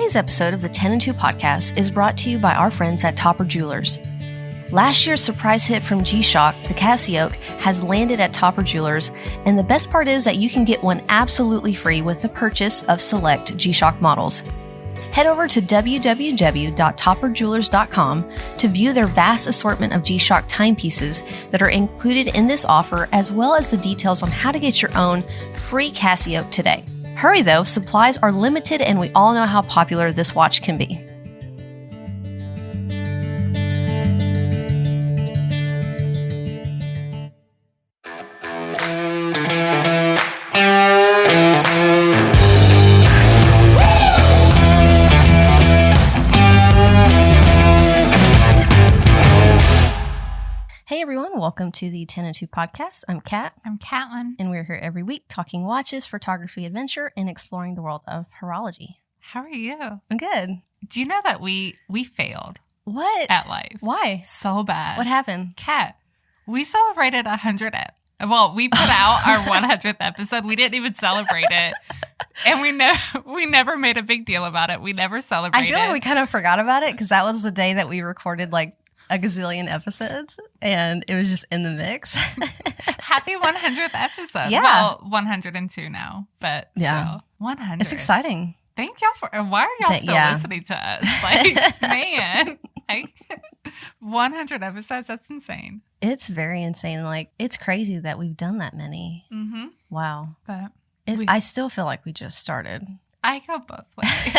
Today's episode of the 10 and 2 podcast is brought to you by our friends at Topper Jewelers. Last year's surprise hit from G-Shock, the Cassiope, has landed at Topper Jewelers, and the best part is that you can get one absolutely free with the purchase of select G-Shock models. Head over to www.topperjewelers.com to view their vast assortment of G-Shock timepieces that are included in this offer, as well as the details on how to get your own free Cassiope today. Hurry though, supplies are limited and we all know how popular this watch can be. Hey everyone, welcome to the 10 and 2 podcast. I'm Kat. I'm Catlin. And we're here every week talking watches, photography, adventure, and exploring the world of horology. How are you? I'm good. Do you know that we failed What? at life? Why? So bad. What happened? Kat, we celebrated 100. Well, we put out our 100th episode. We didn't even celebrate it. And we never made a big deal about it. We never celebrated. I feel like we kind of forgot about it because that was the day that we recorded like a gazillion episodes and it was just in the mix. Happy 100th episode. Yeah. Well, 102 now, but still, 100. It's exciting. Thank y'all for, why are y'all still listening to us? Like, man, like 100 episodes, that's insane. It's very insane. Like, it's crazy that we've done that many. Mm-hmm. Wow. But I still feel like we just started. I go both ways.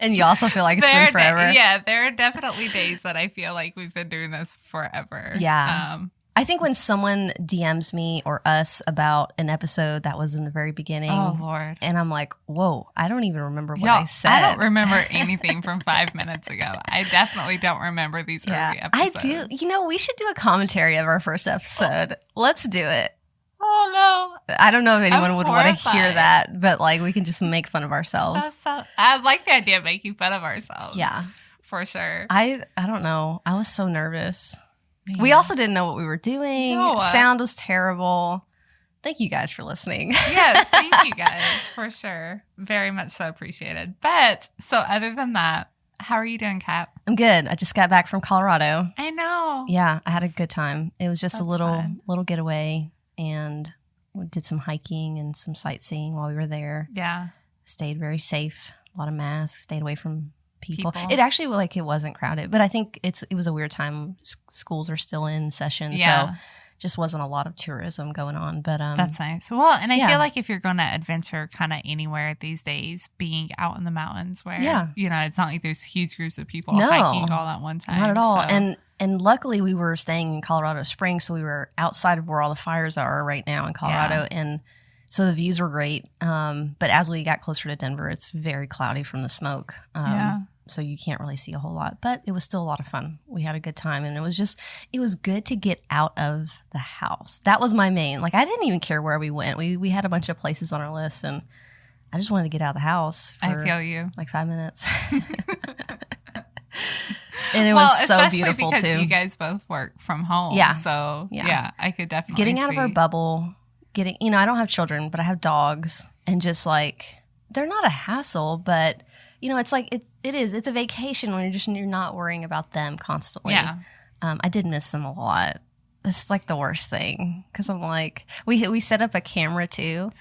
And you also feel like it's been forever. There are definitely days that I feel like we've been doing this forever. Yeah. I think when someone DMs me or us about an episode that was in the very beginning. Oh, Lord. And I'm like, whoa, I don't even remember what I said. I don't remember anything from 5 minutes ago. I definitely don't remember these early episodes. I do. You know, we should do a commentary of our first episode. Let's do it. Oh, no. I don't know if anyone would want to hear that, but like we can just make fun of ourselves. I like the idea of making fun of ourselves. Yeah. For sure. I don't know. I was so nervous. Man. We also didn't know what we were doing. No. Sound was terrible. Thank you guys for listening. Yes, thank you guys, for sure. Very much so appreciated. But, so other than that, how are you doing, Kat? I'm good. I just got back from Colorado. I know. Yeah, I had a good time. It was just That's a little fun. getaway. And we did some hiking and some sightseeing while we were there. Yeah. Stayed very safe. A lot of masks. Stayed away from people. People. It actually it wasn't crowded, but I think it was a weird time. Schools are still in session, Yeah. so just wasn't a lot of tourism going on. But That's nice. Well, and I yeah. feel like if you're going to adventure kind of anywhere these days, being out in the mountains where, it's not like there's huge groups of people hiking all at one time. Not at all. So. And luckily we were staying in Colorado Springs, so we were outside of where all the fires are right now in Colorado. Yeah. And so the views were great. But as we got closer to Denver, it's very cloudy from the smoke. So you can't really see a whole lot, but it was still a lot of fun. We had a good time, and it was good to get out of the house. That was my main. Like, I didn't even care where we went. We had a bunch of places on our list, and I just wanted to get out of the house for I feel you. like 5 minutes. And it was so beautiful because too. You guys both work from home. Yeah. So yeah, I could definitely getting out of our bubble, I don't have children, but I have dogs, and just like, they're not a hassle, but it's like, it's a vacation when you're not worrying about them constantly. Yeah. I did miss them a lot. It's like the worst thing because I'm like, we set up a camera too,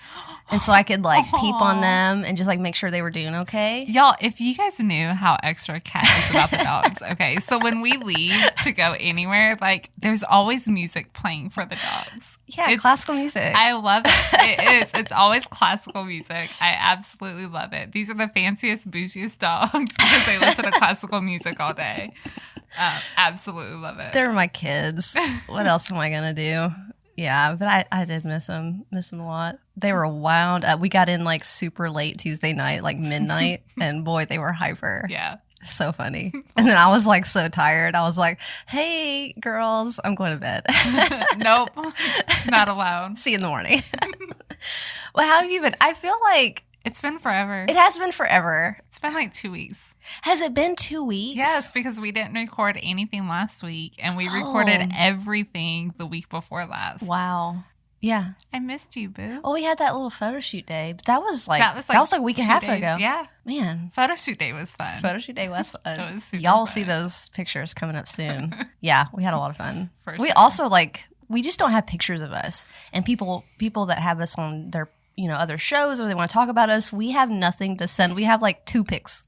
and so I could like peep on them and just like make sure they were doing okay. Y'all, if you guys knew how extra Kat is about the dogs, okay, so when we leave to go anywhere, like there's always music playing for the dogs. Yeah, classical music. I love it. It is. It's always classical music. I absolutely love it. These are the fanciest, bougiest dogs because they listen to classical music all day. Absolutely love it. They're my kids. What else am I gonna do? Yeah, but I did miss them a lot. They were wound up. We got in like super late Tuesday night, like midnight, and boy, they were hyper. Yeah. So funny. And then I was like so tired. I was like, hey, girls, I'm going to bed. Nope, not allowed. See you in the morning. Well, how have you been? I feel like it's been forever. It has been forever. It's been like 2 weeks. Has it been 2 weeks? Yes, because we didn't record anything last week, and we recorded everything the week before last. Wow. Yeah. I missed you, boo. Oh, we had that little photo shoot day, but that was like a week and a half ago. Yeah. Man. Photo shoot day was fun. Photo shoot day was fun. It was super Y'all will fun. see those pictures coming up soon. Yeah, we had a lot of fun. For We sure. also we just don't have pictures of us. And people that have us on their, other shows or they want to talk about us, we have nothing to send. We have like 2 pics.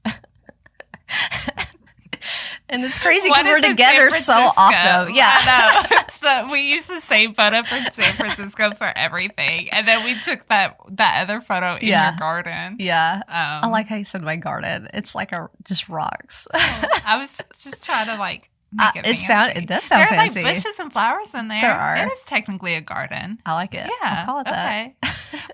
And it's crazy because we're together so often. Yeah. I know. We use the same photo for San Francisco for everything. And then we took that other photo in your garden. Yeah. I like how you said my garden. It's like just rocks. I was just trying to make it fancy. It does sound fancy. There are like bushes and flowers in there. There are. It is technically a garden. I like it. Yeah. I'll call it that. Okay.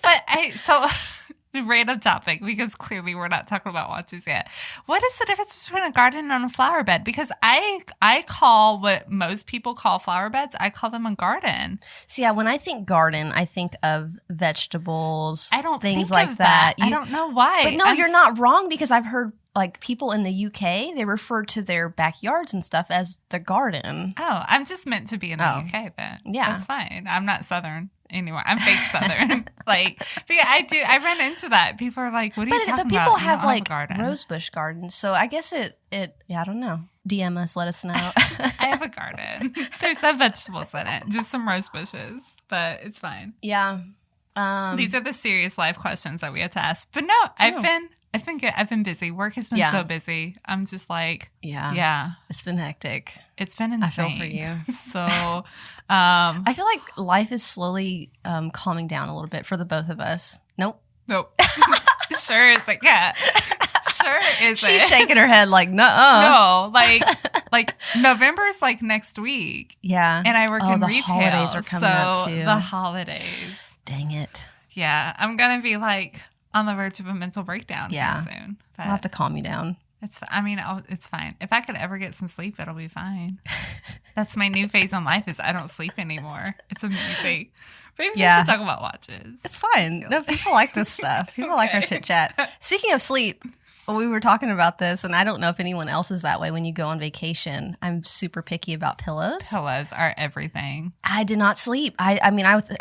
But random topic, because clearly we're not talking about watches yet. What is the difference between a garden and a flower bed? Because I call what most people call flower beds, I call them a garden. So yeah, when I think garden, I think of vegetables. I don't things think like of that. I don't know why. But no, you're not wrong, because I've heard like people in the UK, they refer to their backyards and stuff as the garden. Oh, I'm just meant to be in the UK then. Yeah. That's fine. I'm not Southern anymore. I'm fake Southern. But yeah, I run into that. People are like, what are you talking about? But people have I like garden. rosebush gardens. So I guess it I don't know. DM us, let us know. I have a garden. There's no vegetables in it, just some rose bushes, but it's fine. Yeah. These are the serious life questions that we have to ask. But no, I've been good. I've been busy. Work has been so busy. I'm just like, yeah. It's been hectic. It's been insane. I feel for you. So, I feel like life is slowly calming down a little bit for the both of us. Nope. Sure is like, yeah. Sure is She's shaking her head like, no. Like November's like next week. Yeah. And I work in retail. The holidays are coming up too. The holidays. Dang it. Yeah. I'm going to be like on the verge of a mental breakdown here soon. I'll have to calm you down. It's fine. If I could ever get some sleep, it'll be fine. That's my new phase in life is I don't sleep anymore. It's amazing. Maybe we should talk about watches. It's fine. No, people like this stuff. People like our chit chat. Speaking of sleep, we were talking about this, and I don't know if anyone else is that way when you go on vacation. I'm super picky about pillows. Pillows are everything. I did not sleep. I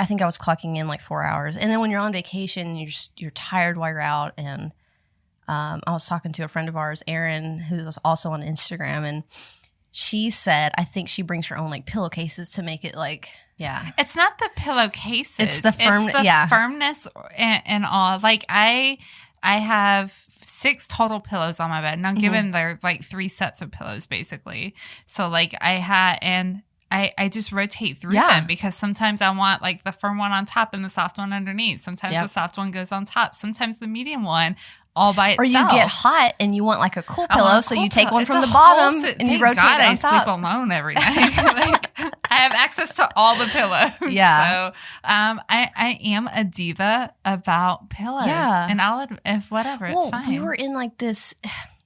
think I was clocking in like 4 hours. And then when you're on vacation, you're tired while you're out. And I was talking to a friend of ours, Erin, who's also on Instagram, and she said, I think she brings her own like pillowcases to make it like, yeah. It's not the pillowcases. It's the firmness and all. Like I have 6 total pillows on my bed. Now, given they're like 3 sets of pillows, basically. So like I just rotate through them because sometimes I want like the firm one on top and the soft one underneath. Sometimes the soft one goes on top. Sometimes the medium one all by itself. Or you get hot and you want like a cool pillow, so you take one from the bottom and you rotate it on top. I sleep alone every night. Like, I have access to all the pillows. Yeah. So I am a diva about pillows. Yeah. And it's fine. We were in like this,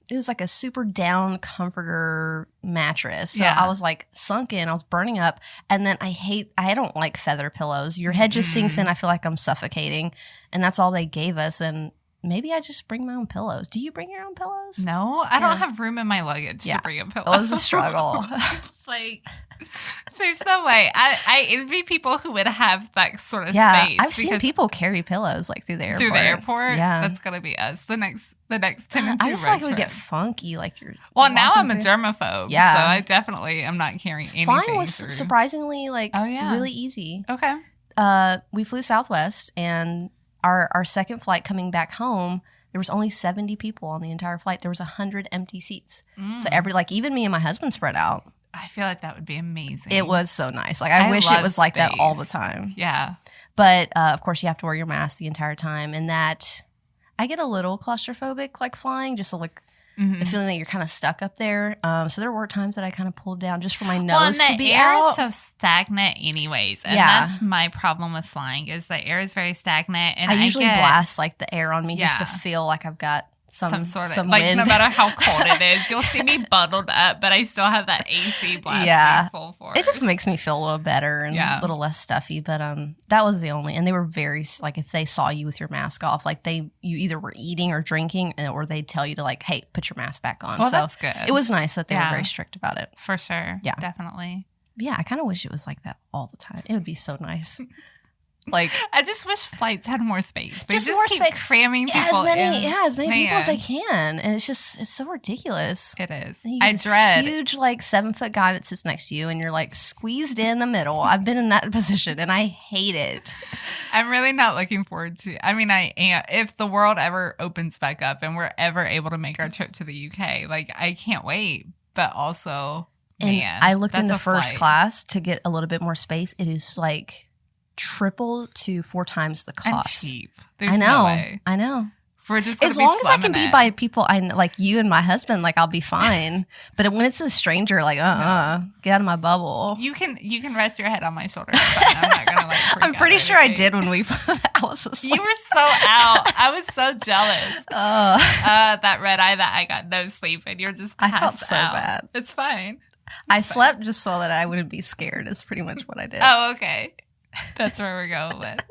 it was like a super down comforter mattress. So I was like sunk in, I was burning up. And then I don't like feather pillows. Your head just sinks in. I feel like I'm suffocating. And that's all they gave us. And maybe I just bring my own pillows. Do you bring your own pillows? No, I don't have room in my luggage to bring a pillow. It was a struggle. Like, there's no way. I envy people who would have that sort of space. I've seen people carry pillows like through the airport. Yeah, that's gonna be us. The next 10 and 2 I just feel like it would get funky. Like you're. Well, now I'm a germaphobe. Yeah, so I definitely am not carrying anything. Flying was surprisingly really easy. Okay. We flew Southwest, and our second flight coming back home, there was only 70 people on the entire flight. There was 100 empty seats. So even me and my husband spread out. I feel like that would be amazing. It was so nice. Like I wish it was like that all the time. Yeah. But of course you have to wear your mask the entire time, and that I get a little claustrophobic like flying, just like the feeling that you're kind of stuck up there. So there were times that I kind of pulled down just for my nose to be air out. Is so stagnant anyways. And that's my problem with flying is the air is very stagnant. And I usually blast like the air on me just to feel like I've got some sort of like wind. No matter how cold it is, you'll see me bundled up, but I still have that AC blasting full force. It just makes me feel a little better and a little less stuffy. But that was the only, and they were very like if they saw you with your mask off, like you either were eating or drinking, or they'd tell you to like, hey, put your mask back on. Well, so that's good. It was nice that they were very strict about it. For sure. Yeah, definitely. Yeah, I kind of wish it was like that all the time. It would be so nice. Like, I just wish flights had more space. They Just just more keep space. cramming people as many in. people as they Man. can. And it's so ridiculous. It is. And you get I this dread. huge, like 7-foot guy that sits next to you, and you're like squeezed in the middle. I've been in that position, and I hate it. I'm really not looking forward to. I mean, I am. If the world ever opens back up and we're ever able to make our trip to the UK, like I can't wait. But also, And man, I looked that's into a first flight. class to get a little bit more space. It is like triple to 4 times the And cost. cheap. There's I know. no way. I know. We're just gonna As be long as I can slumming be it. by people I like you and my husband, like I'll be fine. But when it's a stranger, like get out of my bubble. You can rest your head on my shoulder. It's fine. I'm not gonna like. freak I'm out pretty or sure I anything. did when we. I was asleep. You were so out. I was so jealous. That red eye that I got no sleep and you're just I passed felt so out. bad. It's fine. I slept just so that I wouldn't be scared. Is pretty much what I did. Oh, okay. That's where we're going with.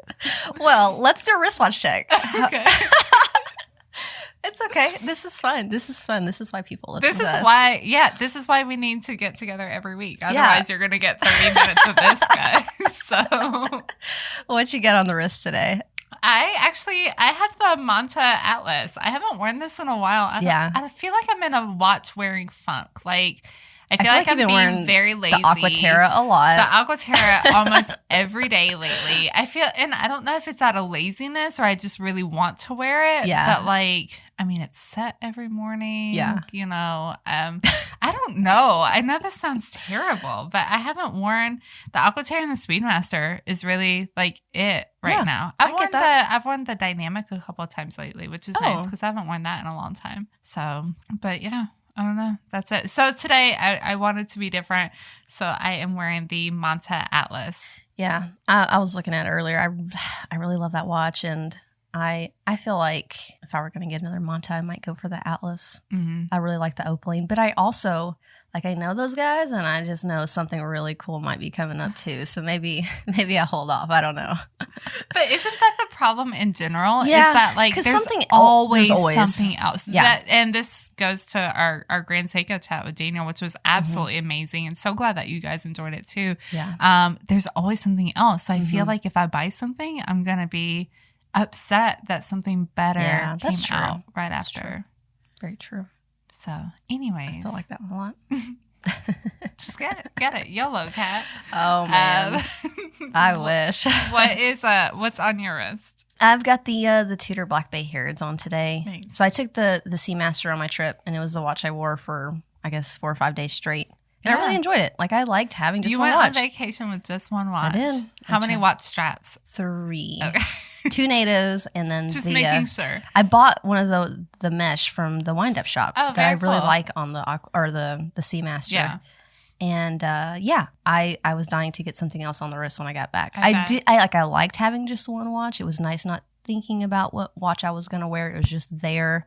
Well, let's do a wristwatch check. Okay. It's okay. This is fun. This is fun. This is why people listen This to is us. why, this is why we need to get together every week. Otherwise, you're going to get 30 minutes of this guy. So, What you get on the wrist today? I had the Manta Atlas. I haven't worn this in a while. I feel like I'm in a watch wearing funk. Like, I feel like you've I'm been being wearing very lazy. The Aquaterra a lot. The Aquaterra almost every day lately. I feel, and I don't know if it's out of laziness or I just really want to wear it. Yeah. But like, I mean, it's set every morning. Yeah. You know, I don't know. I know this sounds terrible, but I haven't worn the Aquaterra and the Speedmaster is really like it right Yeah, now. I get that. I've worn the Dynamic a couple of times lately, which is nice Oh. because I haven't worn that in a long time. So, but yeah. I don't know. That's it. So today I wanted to be different. So I am wearing the Manta Atlas. Yeah, I was looking at it earlier. I really love that watch, and I feel like if I were going to get another Manta, I might go for the Atlas. Mm-hmm. I really like the Opaline, but I also like I know those guys, and I just know something really cool might be coming up too. So maybe I hold off. I don't know. But isn't that the problem in general? Yeah, is that like 'cause there's something always there's always- something else. Yeah. And this goes to our Grand Seiko chat with Daniel, which was absolutely amazing, and so glad that you guys enjoyed it too. Yeah. There's always something else. So I feel like if I buy something, I'm gonna be upset that something better Yeah, that's came true. out right That's after. Very true. So, anyways, I still like that one a lot. just get it, YOLO, cat. Oh man, I wish. What's on your wrist? I've got the Tudor Black Bay Harrods on today. Nice. So I took the Seamaster on my trip, and it was the watch I wore for I guess 4 or 5 days straight, and I Yeah. really enjoyed it. Like I liked having just You one went watch. on vacation with just one watch. did. How I many tried. watch straps? 3, Okay. 2 NATOs, and then Just the. making sure. I bought one of the mesh from the wind up shop Oh, that I very really cool. like on the Seamaster. Yeah. And I was dying to get something else on the wrist when I got back. I bet. I liked having just one watch. It was nice not thinking about what watch I was going to wear. It was just there.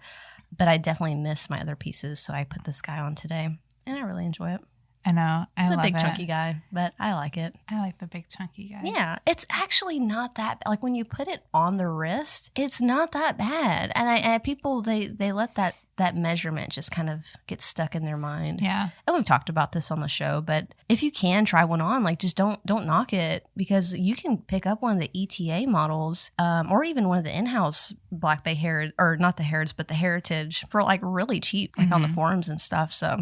But I definitely missed my other pieces, so I put this guy on today, and I really enjoy it. I know. It's I a love big it. chunky guy, but I like it. I like the big chunky guy. Yeah, it's actually not that like when you put it on the wrist, it's not that bad. And people they let that measurement just kind of get stuck in their mind. Yeah. And we've talked about this on the show, but if you can try one on, like just don't knock it, because you can pick up one of the ETA models, or even one of the in-house Black Bay Heritage, or not the Heritage, but the Heritage for like really cheap, like on the forums and stuff. So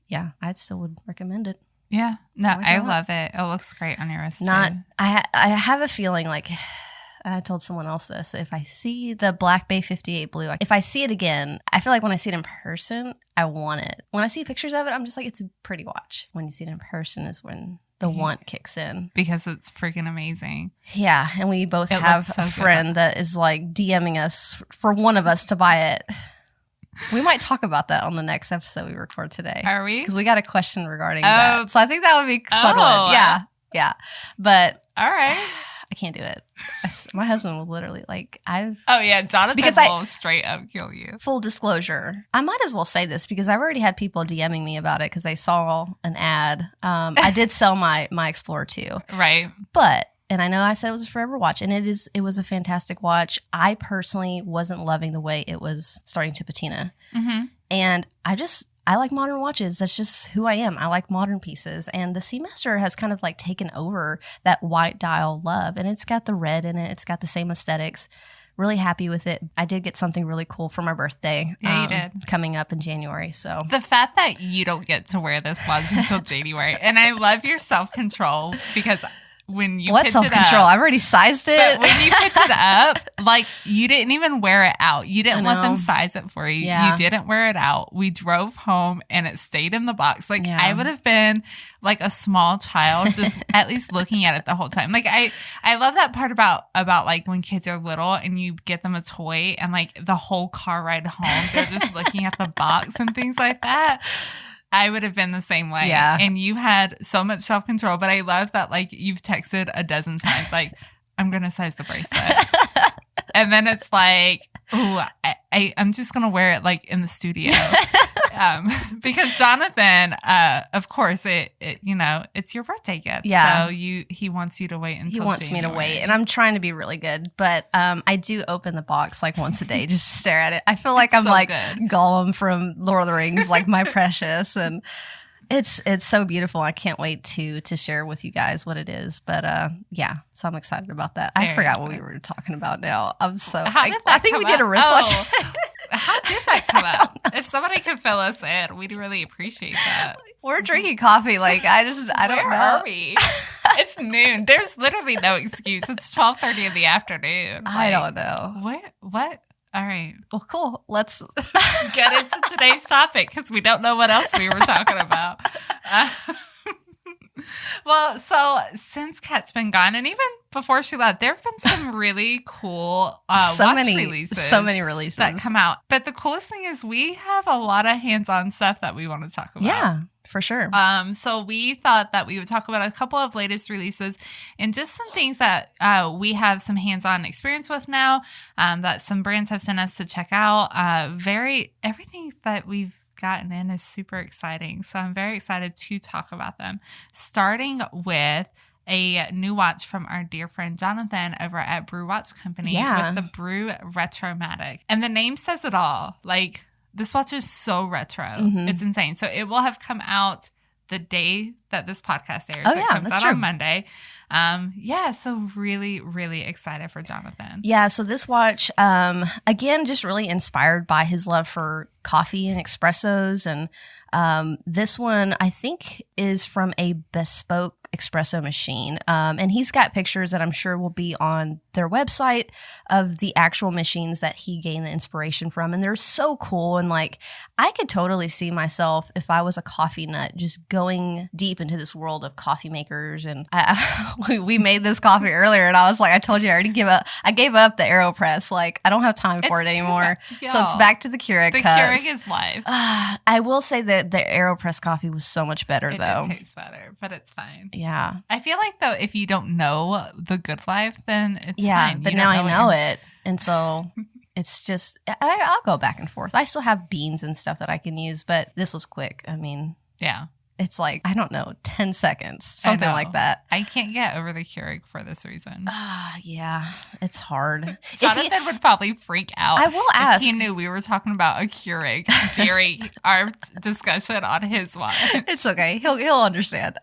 yeah, I still would recommend it. Yeah. No, like I it a lot. love it. It looks great on your wrist too. I have a feeling like I told someone else this. If I see the Black Bay 58 Blue, if I see it again, I feel like when I see it in person, I want it. When I see pictures of it, I'm just like, it's a pretty watch. When you see it in person is when the want kicks in. Because it's freaking amazing. Yeah, and we both It have looks so a good. friend that is like DMing us for one of us to buy it. We might talk about that on the next episode we record today. Are we? Because we got a question regarding Oh. that. So I think that would be a fun Oh. one. Yeah. But All right. I can't do it. My husband will literally Oh yeah, Jonathan Because will straight up kill you. full disclosure. I might as well say this because I've already had people DMing me about it because they saw an ad. I did sell my Explorer 2, Right. and I know I said it was a forever watch, and it was a fantastic watch. I personally wasn't loving the way it was starting to patina. Mm-hmm. And I like modern watches. That's just who I am. I like modern pieces. And the Seamaster has kind of like taken over that white dial love. And it's got the red in it. It's got the same aesthetics. Really happy with it. I did get something really cool for my birthday. Yeah, you did. Coming up in January. So the fact that you don't get to wear this watch until January, and I love your self-control, because when you picked self-control? I've already sized it. But when you picked it up, like, you didn't even wear it out. You didn't let them size it for you. Yeah. You didn't wear it out. We drove home and it stayed in the box. Like, I would have been like a small child just at least looking at it the whole time. Like, I love that part about like when kids are little and you get them a toy and like the whole car ride home, they're just looking at the box and things like that. I would have been the same way. Yeah. And you had so much self-control. But I love that, like, you've texted a dozen times, like, I'm going to size the bracelet. And then it's like, oh, I'm just going to wear it, like, in the studio. Because Jonathan, of course, it you know, it's your birthday gift. Yeah. So he wants you to wait until He wants January. me to wait. And I'm trying to be really good. But I do open the box like once a day just to stare at it. I feel like I'm so like good. Gollum from Lord of the Rings, like my precious. And it's so beautiful. I can't wait to share with you guys what it is. But yeah, so I'm excited about that. I forgot what we were talking about now. I'm so I think we did a wristwatch. Oh. How did that come up? If somebody could fill us in, we'd really appreciate that. We're drinking coffee. Like, I don't know. Where are we? It's noon. There's literally no excuse. It's 12:30 in the afternoon. I don't know. What? All right. Well, cool. Let's get into today's topic, because we don't know what else we were talking about. Well, so since Kat's been gone, and even before she left, there have been some really cool watch releases. So many releases that come out. But the coolest thing is we have a lot of hands-on stuff that we want to talk about. Yeah, for sure. So we thought that we would talk about a couple of latest releases and just some things that we have some hands-on experience with now, that some brands have sent us to check out. Everything that we've gotten in is super exciting. So I'm very excited to talk about them, starting with a new watch from our dear friend Jonathan over at Brew Watch Company with the Brew Retromatic. And the name says it all. Like, this watch is so retro. Mm-hmm. It's insane. So it will have come out the day that this podcast airs. Oh, it comes out true. on Monday. So really, really excited for Jonathan. Yeah, so this watch, again, just really inspired by his love for coffee and espressos. And this one, I think, is from a bespoke espresso machine. And he's got pictures that I'm sure will be on their website of the actual machines that he gained the inspiration from. And they're so cool. And like, I could totally see myself, if I was a coffee nut, just going deep into this world of coffee makers. And we made this coffee earlier, and I was like, I told you I already gave up the AeroPress. Like, I don't have time for it anymore. So it's back to the Keurig cups. The Keurig is life. I will say that the AeroPress coffee was so much better, though. It did taste better, but it's fine. Yeah. I feel like, though, if you don't know the good life, then it's fine. Yeah, but now I know it. And so it's just, I'll go back and forth. I still have beans and stuff that I can use, but this was quick. I mean, yeah. It's like, I don't know, 10 seconds, something like that. I can't get over the Keurig for this reason. Yeah, it's hard. Jonathan would probably freak out. I will ask. If he knew we were talking about a Keurig during our discussion on his one. It's okay. He'll understand.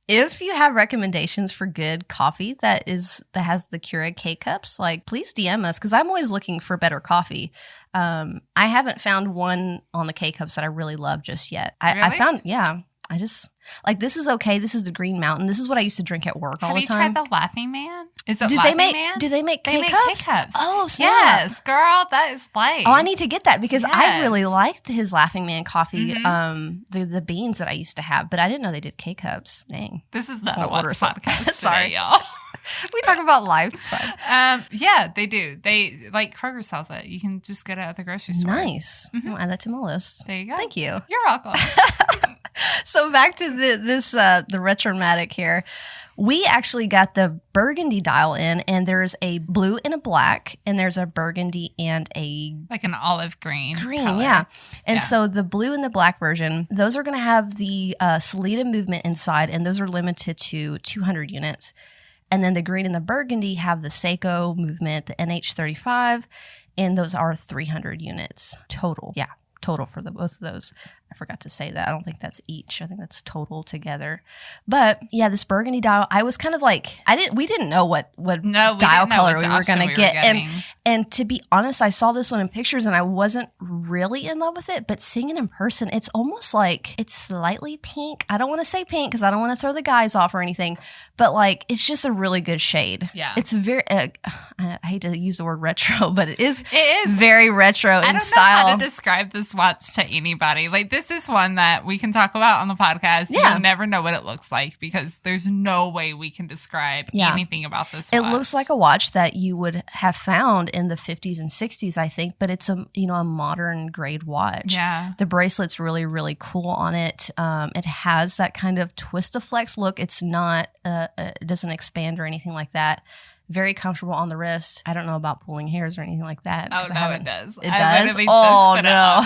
If you have recommendations for good coffee that has the Keurig K-Cups, like, please DM us, because I'm always looking for better coffee. I haven't found one on the K-Cups that I really love just yet. I found, I just, like, this is okay. This is the Green Mountain. This is what I used to drink at work all the time. Have you tried the Laughing Man? Is it Laughing Man? Do they make K-Cups? They make K-Cups. Oh, snap. Yes, girl, that is life. Oh, I need to get that, because I really liked his Laughing Man coffee, the beans that I used to have, but I didn't know they did K-Cups. Dang. This is not a watch podcast Sorry, today, y'all. We talk about life. It's fine. Yeah, they do. They, like, Kroger sells it. You can just get it at the grocery store. Nice. Mm-hmm. I'll add that to my list. There you go. Thank you. You're welcome. So back to the Retromatic here. We actually got the burgundy dial in, and there's a blue and a black, and there's a burgundy and a like an olive green color. Yeah. And so the blue and the black version, those are going to have the Sellita movement inside, and those are limited to 200 units. And then the green and the burgundy have the Seiko movement, the NH35, and those are 300 units total. Yeah. total for the both of those. I forgot to say that. I don't think that's each. I think that's total together. But yeah, this burgundy dial, I was kind of like, we didn't know what dial color we were going to get. And to be honest, I saw this one in pictures and I wasn't really in love with it, but seeing it in person, it's almost like it's slightly pink. I don't want to say pink because I don't want to throw the guys off or anything, but like, it's just a really good shade. Yeah. It's very, I hate to use the word retro, but it is very retro in style. I don't know how to describe this watch to anybody. Like, this is one that we can talk about on the podcast. Yeah. You'll never know what it looks like because there's no way we can describe anything about this watch. It looks like a watch that you would have found in the 50s and 60s, I think, but it's a modern grade watch. Yeah. The bracelet's really, really cool on it. It has that kind of twist-a-flex look. It's not, it doesn't expand or anything like that. Very comfortable on the wrist. I don't know about pulling hairs or anything like that. Oh, no, it does. It does? Oh, no.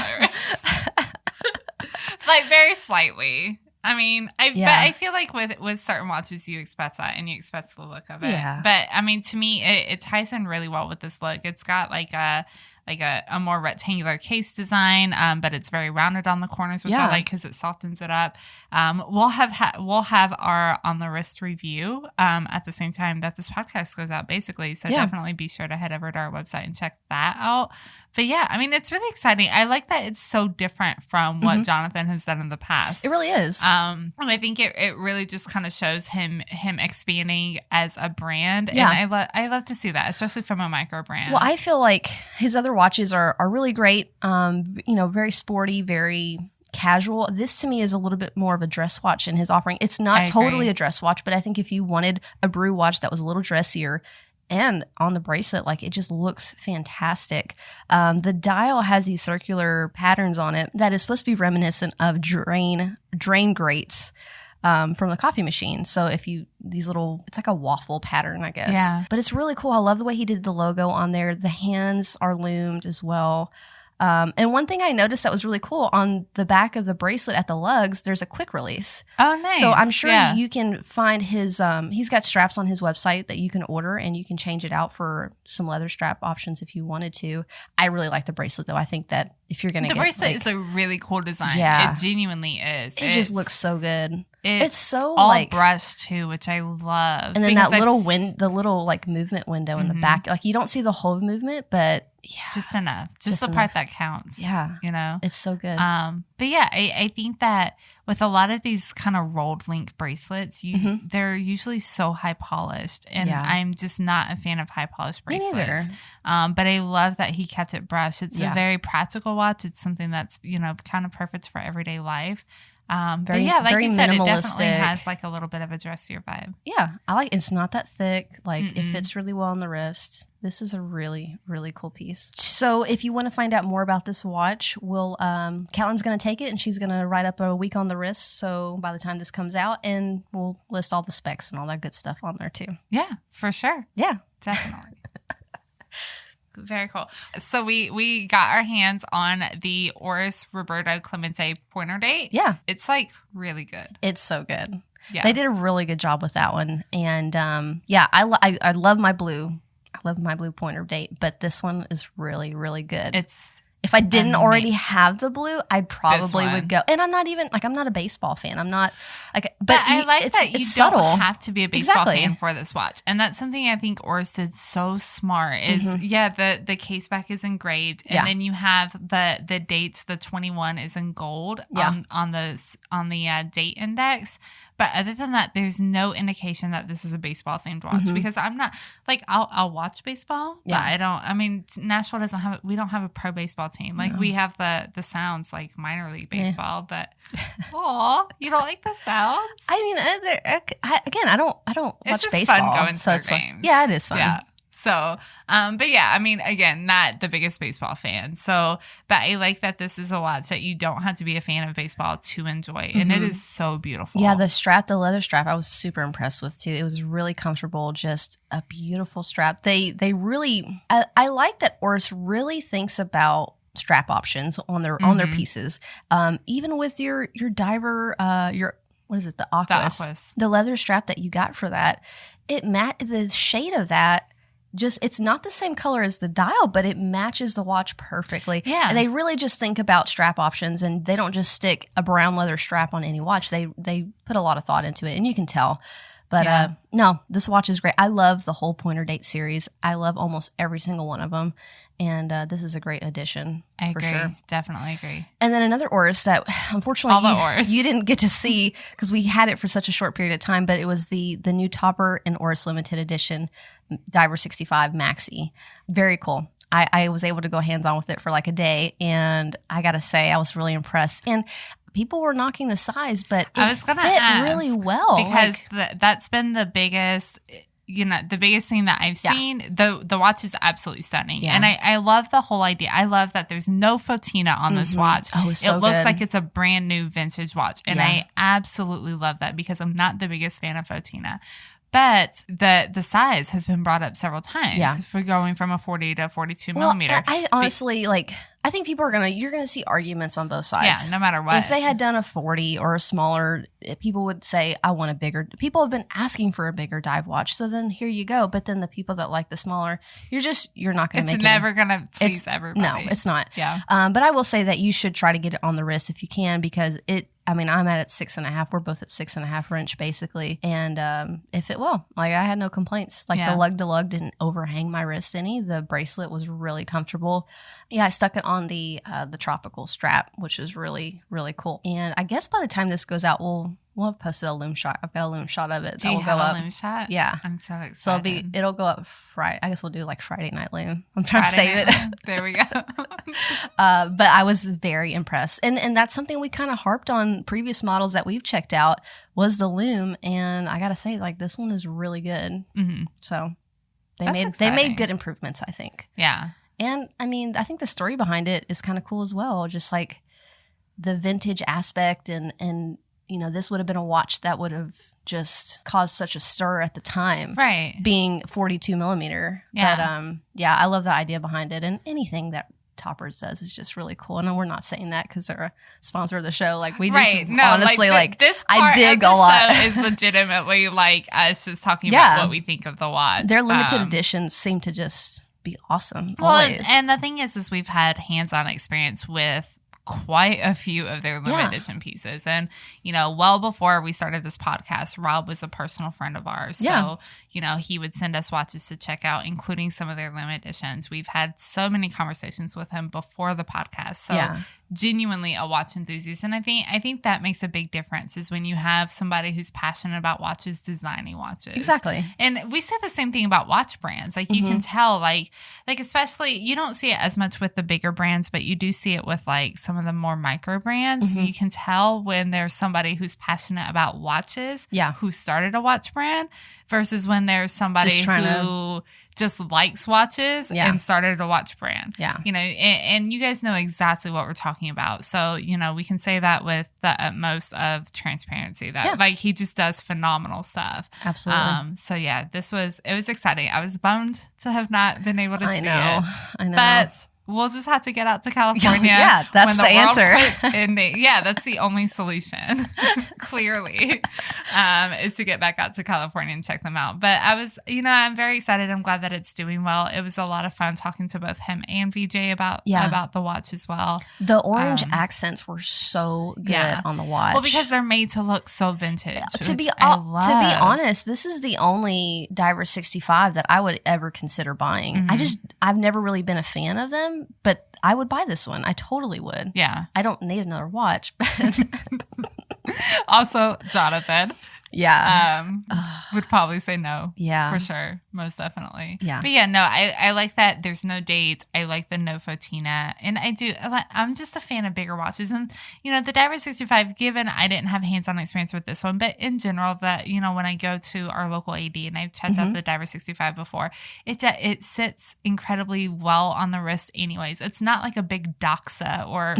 Like, very slightly. I mean, but I feel like with certain watches, you expect that and you expect the look of it. Yeah. But, I mean, to me, it ties in really well with this look. It's got like a more rectangular case design, but it's very rounded on the corners, which I like because it softens it up. We'll have our on the wrist review at the same time that this podcast goes out, basically. So definitely be sure to head over to our website and check that out. But yeah, I mean, it's really exciting. I like that it's so different from what Jonathan has done in the past. It really is. And I think it really just kind of shows him expanding as a brand. Yeah. And I love to see that, especially from a micro brand. Well, I feel like his other watches are really great. Very sporty, very casual. This to me is a little bit more of a dress watch in his offering. It's not totally a dress watch, but I think if you wanted a Brew watch that was a little dressier, and on the bracelet, like, it just looks fantastic. The dial has these circular patterns on it that is supposed to be reminiscent of drain grates from the coffee machine. So it's like a waffle pattern, I guess. Yeah. But it's really cool. I love the way he did the logo on there. The hands are loomed as well. And one thing I noticed that was really cool, on the back of the bracelet at the lugs, there's a quick release. Oh, nice. So I'm sure you can find his, he's got straps on his website that you can order, and you can change it out for some leather strap options if you wanted to. I really like the bracelet, though. I think that if you're going to get, the bracelet is a really cool design. Yeah. It genuinely is. It just looks so good. It's so all like brushed too, which I love. And then that little like movement window in the back, like, you don't see the whole movement, but just enough, just the part that counts. Yeah, it's so good. But yeah, I think that with a lot of these kind of rolled link bracelets, they're usually so high polished, and I'm just not a fan of high polished bracelets. Me neither. But I love that he kept it brushed. It's a very practical watch. It's something that's kind of perfect for everyday life. But yeah, like you said, it definitely has like a little bit of a dressier vibe. Yeah, I like it's not that thick. Like, it fits really well on the wrist. This is a really, really cool piece. So if you want to find out more about this watch, Caitlin's going to take it, and she's going to write up a week on the wrist. So by the time this comes out, and we'll list all the specs and all that good stuff on there too. Yeah, for sure. Yeah, definitely. Very cool. So we got our hands on the Oris Roberto Clemente pointer date. Yeah. It's like really good. It's so good. Yeah. They did a really good job with that one. And I love my blue. I love my blue pointer date, but this one is really, really good. If I didn't already have the blue, I probably would go. And I'm not even I'm not a baseball fan. I'm not like, but I like that you subtle. Don't have to be a baseball fan for this watch. And that's something I think Oris did so smart is the case back is engraved, and then you have the dates. The 21 is in gold on the date index. But other than that, there's no indication that this is a baseball themed watch, because I'm not like, I'll watch baseball, but I don't. I mean, Nashville we don't have a pro baseball team. Like, we have the Sounds, like minor league baseball, but you don't like the Sounds? I mean, again, I don't it's watch baseball. Fun going to so their it's games. Like, it is fun. Yeah. So, but yeah, I mean, again, not the biggest baseball fan. So, but I like that this is a watch that you don't have to be a fan of baseball to enjoy. And it is so beautiful. Yeah, the leather strap, I was super impressed with too. It was really comfortable, just a beautiful strap. They really, I like that Oris really thinks about strap options on their pieces. Even with your diver, what is it? The Aquas. The leather strap that you got for that, the shade of that it's not the same color as the dial, but it matches the watch perfectly. Yeah. And they really just think about strap options, and they don't just stick a brown leather strap on any watch. They put a lot of thought into it, and you can tell. But no, this watch is great. I love the whole Pointer Date series. I love almost every single one of them. And this is a great addition. I for agree. Sure. Definitely agree. And then another Oris that unfortunately you didn't get to see because we had it for such a short period of time, but it was the new Topper and Oris limited edition Diver 65 Maxi. Very cool. I was able to go hands-on with it for like a day, and I got to say I was really impressed. And people were knocking the size, but it fit really well. Because that's been the biggest, the biggest thing that I've seen. The watch is absolutely stunning. Yeah. And I love the whole idea. I love that there's no patina on this watch. Oh, so it looks like it's a brand new vintage watch. And I absolutely love that because I'm not the biggest fan of patina. But the size has been brought up several times for going from a 40 to 42 millimeter. I honestly I think people you're gonna see arguments on both sides. Yeah, no matter what. If they had done a 40 or a smaller, people would say, I want a bigger. People have been asking for a bigger dive watch. So then here you go. But then the people that like the smaller, you're not gonna make it. It's never gonna please everybody. No, it's not. Yeah. But I will say that you should try to get it on the wrist if you can, because I'm at 6.5. We're both at 6.5 French basically. And it fit well. Like I had no complaints. Like the lug to lug didn't overhang my wrist any. The bracelet was really comfortable. Yeah, I stuck it on the tropical strap, which is really, really cool. And I guess by the time this goes out, we'll have posted a loom shot. I've got a loom shot of it. Do you have a loom shot? Yeah. I'm so excited. So it'll go up Friday. I guess we'll do like Friday night loom. I'm trying to save it. There we go. But I was very impressed. And that's something we kind of harped on previous models that we've checked out was the loom. And I got to say, like, this one is really good. Mm-hmm. So they made good improvements, I think. Yeah. And I mean, I think the story behind it is kind of cool as well. Just like the vintage aspect and this would have been a watch that would have just caused such a stir at the time. Right. Being 42 millimeter. Yeah. But I love the idea behind it. And anything that Toppers does is just really cool. And we're not saying that because they're a sponsor of the show. Like we just honestly this part I dig of the a lot. Show is legitimately like us just talking about what we think of the watch. Their limited editions seem to just be awesome. Always. And the thing is we've had hands-on experience with quite a few of their limited edition pieces. And, well before we started this podcast, Rob was a personal friend of ours. So, he would send us watches to check out, including some of their limited editions. We've had so many conversations with him before the podcast. So genuinely a watch enthusiast. And I think that makes a big difference is when you have somebody who's passionate about watches, designing watches. Exactly. And we say the same thing about watch brands. Like you can tell, like especially you don't see it as much with the bigger brands, but you do see it with like some of the more micro brands. You can tell when there's somebody who's passionate about watches, who started a watch brand versus when there's somebody who just likes watches and started a watch brand. Yeah. And you guys know exactly what we're talking about. So, we can say that with the utmost of transparency that like he just does phenomenal stuff. Absolutely. So yeah, it was exciting. I was bummed to have not been able to see it. I know. But we'll just have to get out to California. Yeah, that's the answer. That's the only solution, clearly, is to get back out to California and check them out. But I was, I'm very excited. I'm glad that it's doing well. It was a lot of fun talking to both him and VJ about the watch as well. The orange accents were so good on the watch. Well, because they're made to look so vintage. To be honest, this is the only Diver 65 that I would ever consider buying. I've never really been a fan of them. But I would buy this one. I totally would. Yeah. I don't need another watch. But also, Jonathan. Yeah. Would probably say no. Yeah. For sure. Most definitely. Yeah. But yeah, no, I like that there's no dates. I like the no patina. And I'm just a fan of bigger watches. And, the Diver 65, given I didn't have hands-on experience with this one, but in general, that, when I go to our local AD and I've checked out the Diver 65 before, it sits incredibly well on the wrist anyways. It's not like a big Doxa or,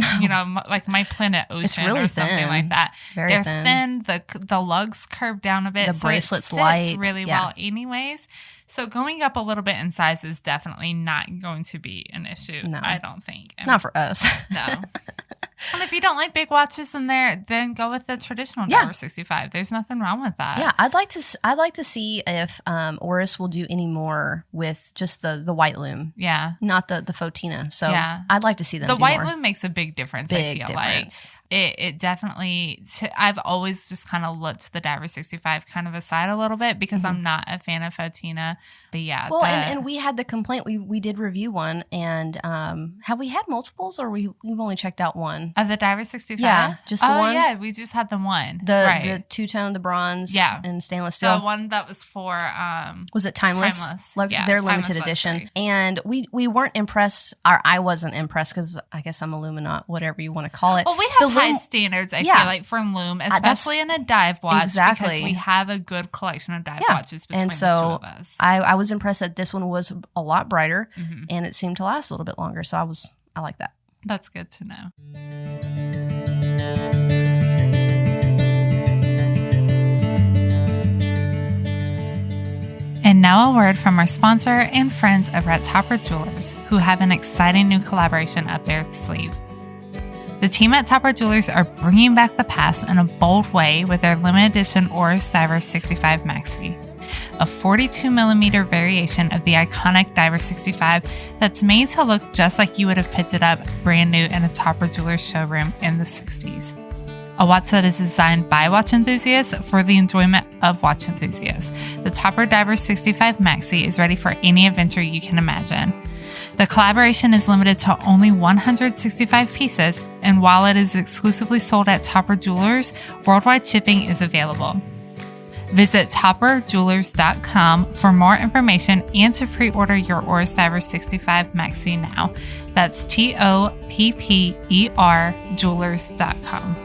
like my Planet Ocean really or something thin. like that. They're thin. The lugs curve down a bit. The bracelet's light. Really well anyways. So going up a little bit in size is definitely not going to be an issue. No. I don't think. Not for us. No. And if you don't like big watches in there, then go with the traditional Diver 65. There's nothing wrong with that. Yeah, I'd like to see if Oris will do any more with just the white lume. Yeah. Not the Fotina. So I'd like to see them The do white more. lume makes a big difference, Big I feel difference. like. It definitely, I've always just kind of looked the Diver 65 kind of aside a little bit because I'm not a fan of Fotina. But yeah. Well, and we had the complaint. We did review one, and have we had multiples, or we've only checked out one? Of the Diver 65? Yeah, just the one? Yeah, we just had the one. The two-tone, the bronze, and stainless steel. The one that was for... was it Timeless? Timeless. Yeah, their Timeless limited edition. luxury. And we weren't impressed, or I wasn't impressed, because I guess I'm Illuminat, whatever you want to call it. Well, we have high standards, I feel like, for lume, especially in a dive watch. Exactly. Because we have a good collection of dive watches between the two of us. I was impressed that this one was a lot brighter, and it seemed to last a little bit longer. So I like that. That's good to know. And now a word from our sponsor and friends over at Topper Jewelers, who have an exciting new collaboration up their sleeve. The team at Topper Jewelers are bringing back the past in a bold way with their limited edition Oris Diver 65 Maxi, a 42mm variation of the iconic Diver 65 that's made to look just like you would have picked it up brand new in a Topper Jewelers showroom in the 60s. A watch that is designed by watch enthusiasts for the enjoyment of watch enthusiasts. The Topper Diver 65 Maxi is ready for any adventure you can imagine. The collaboration is limited to only 165 pieces, and while it is exclusively sold at Topper Jewelers, worldwide shipping is available. Visit topperjewelers.com for more information and to pre-order your Oris Diver 65 Maxi now. That's TOPPER jewelers.com.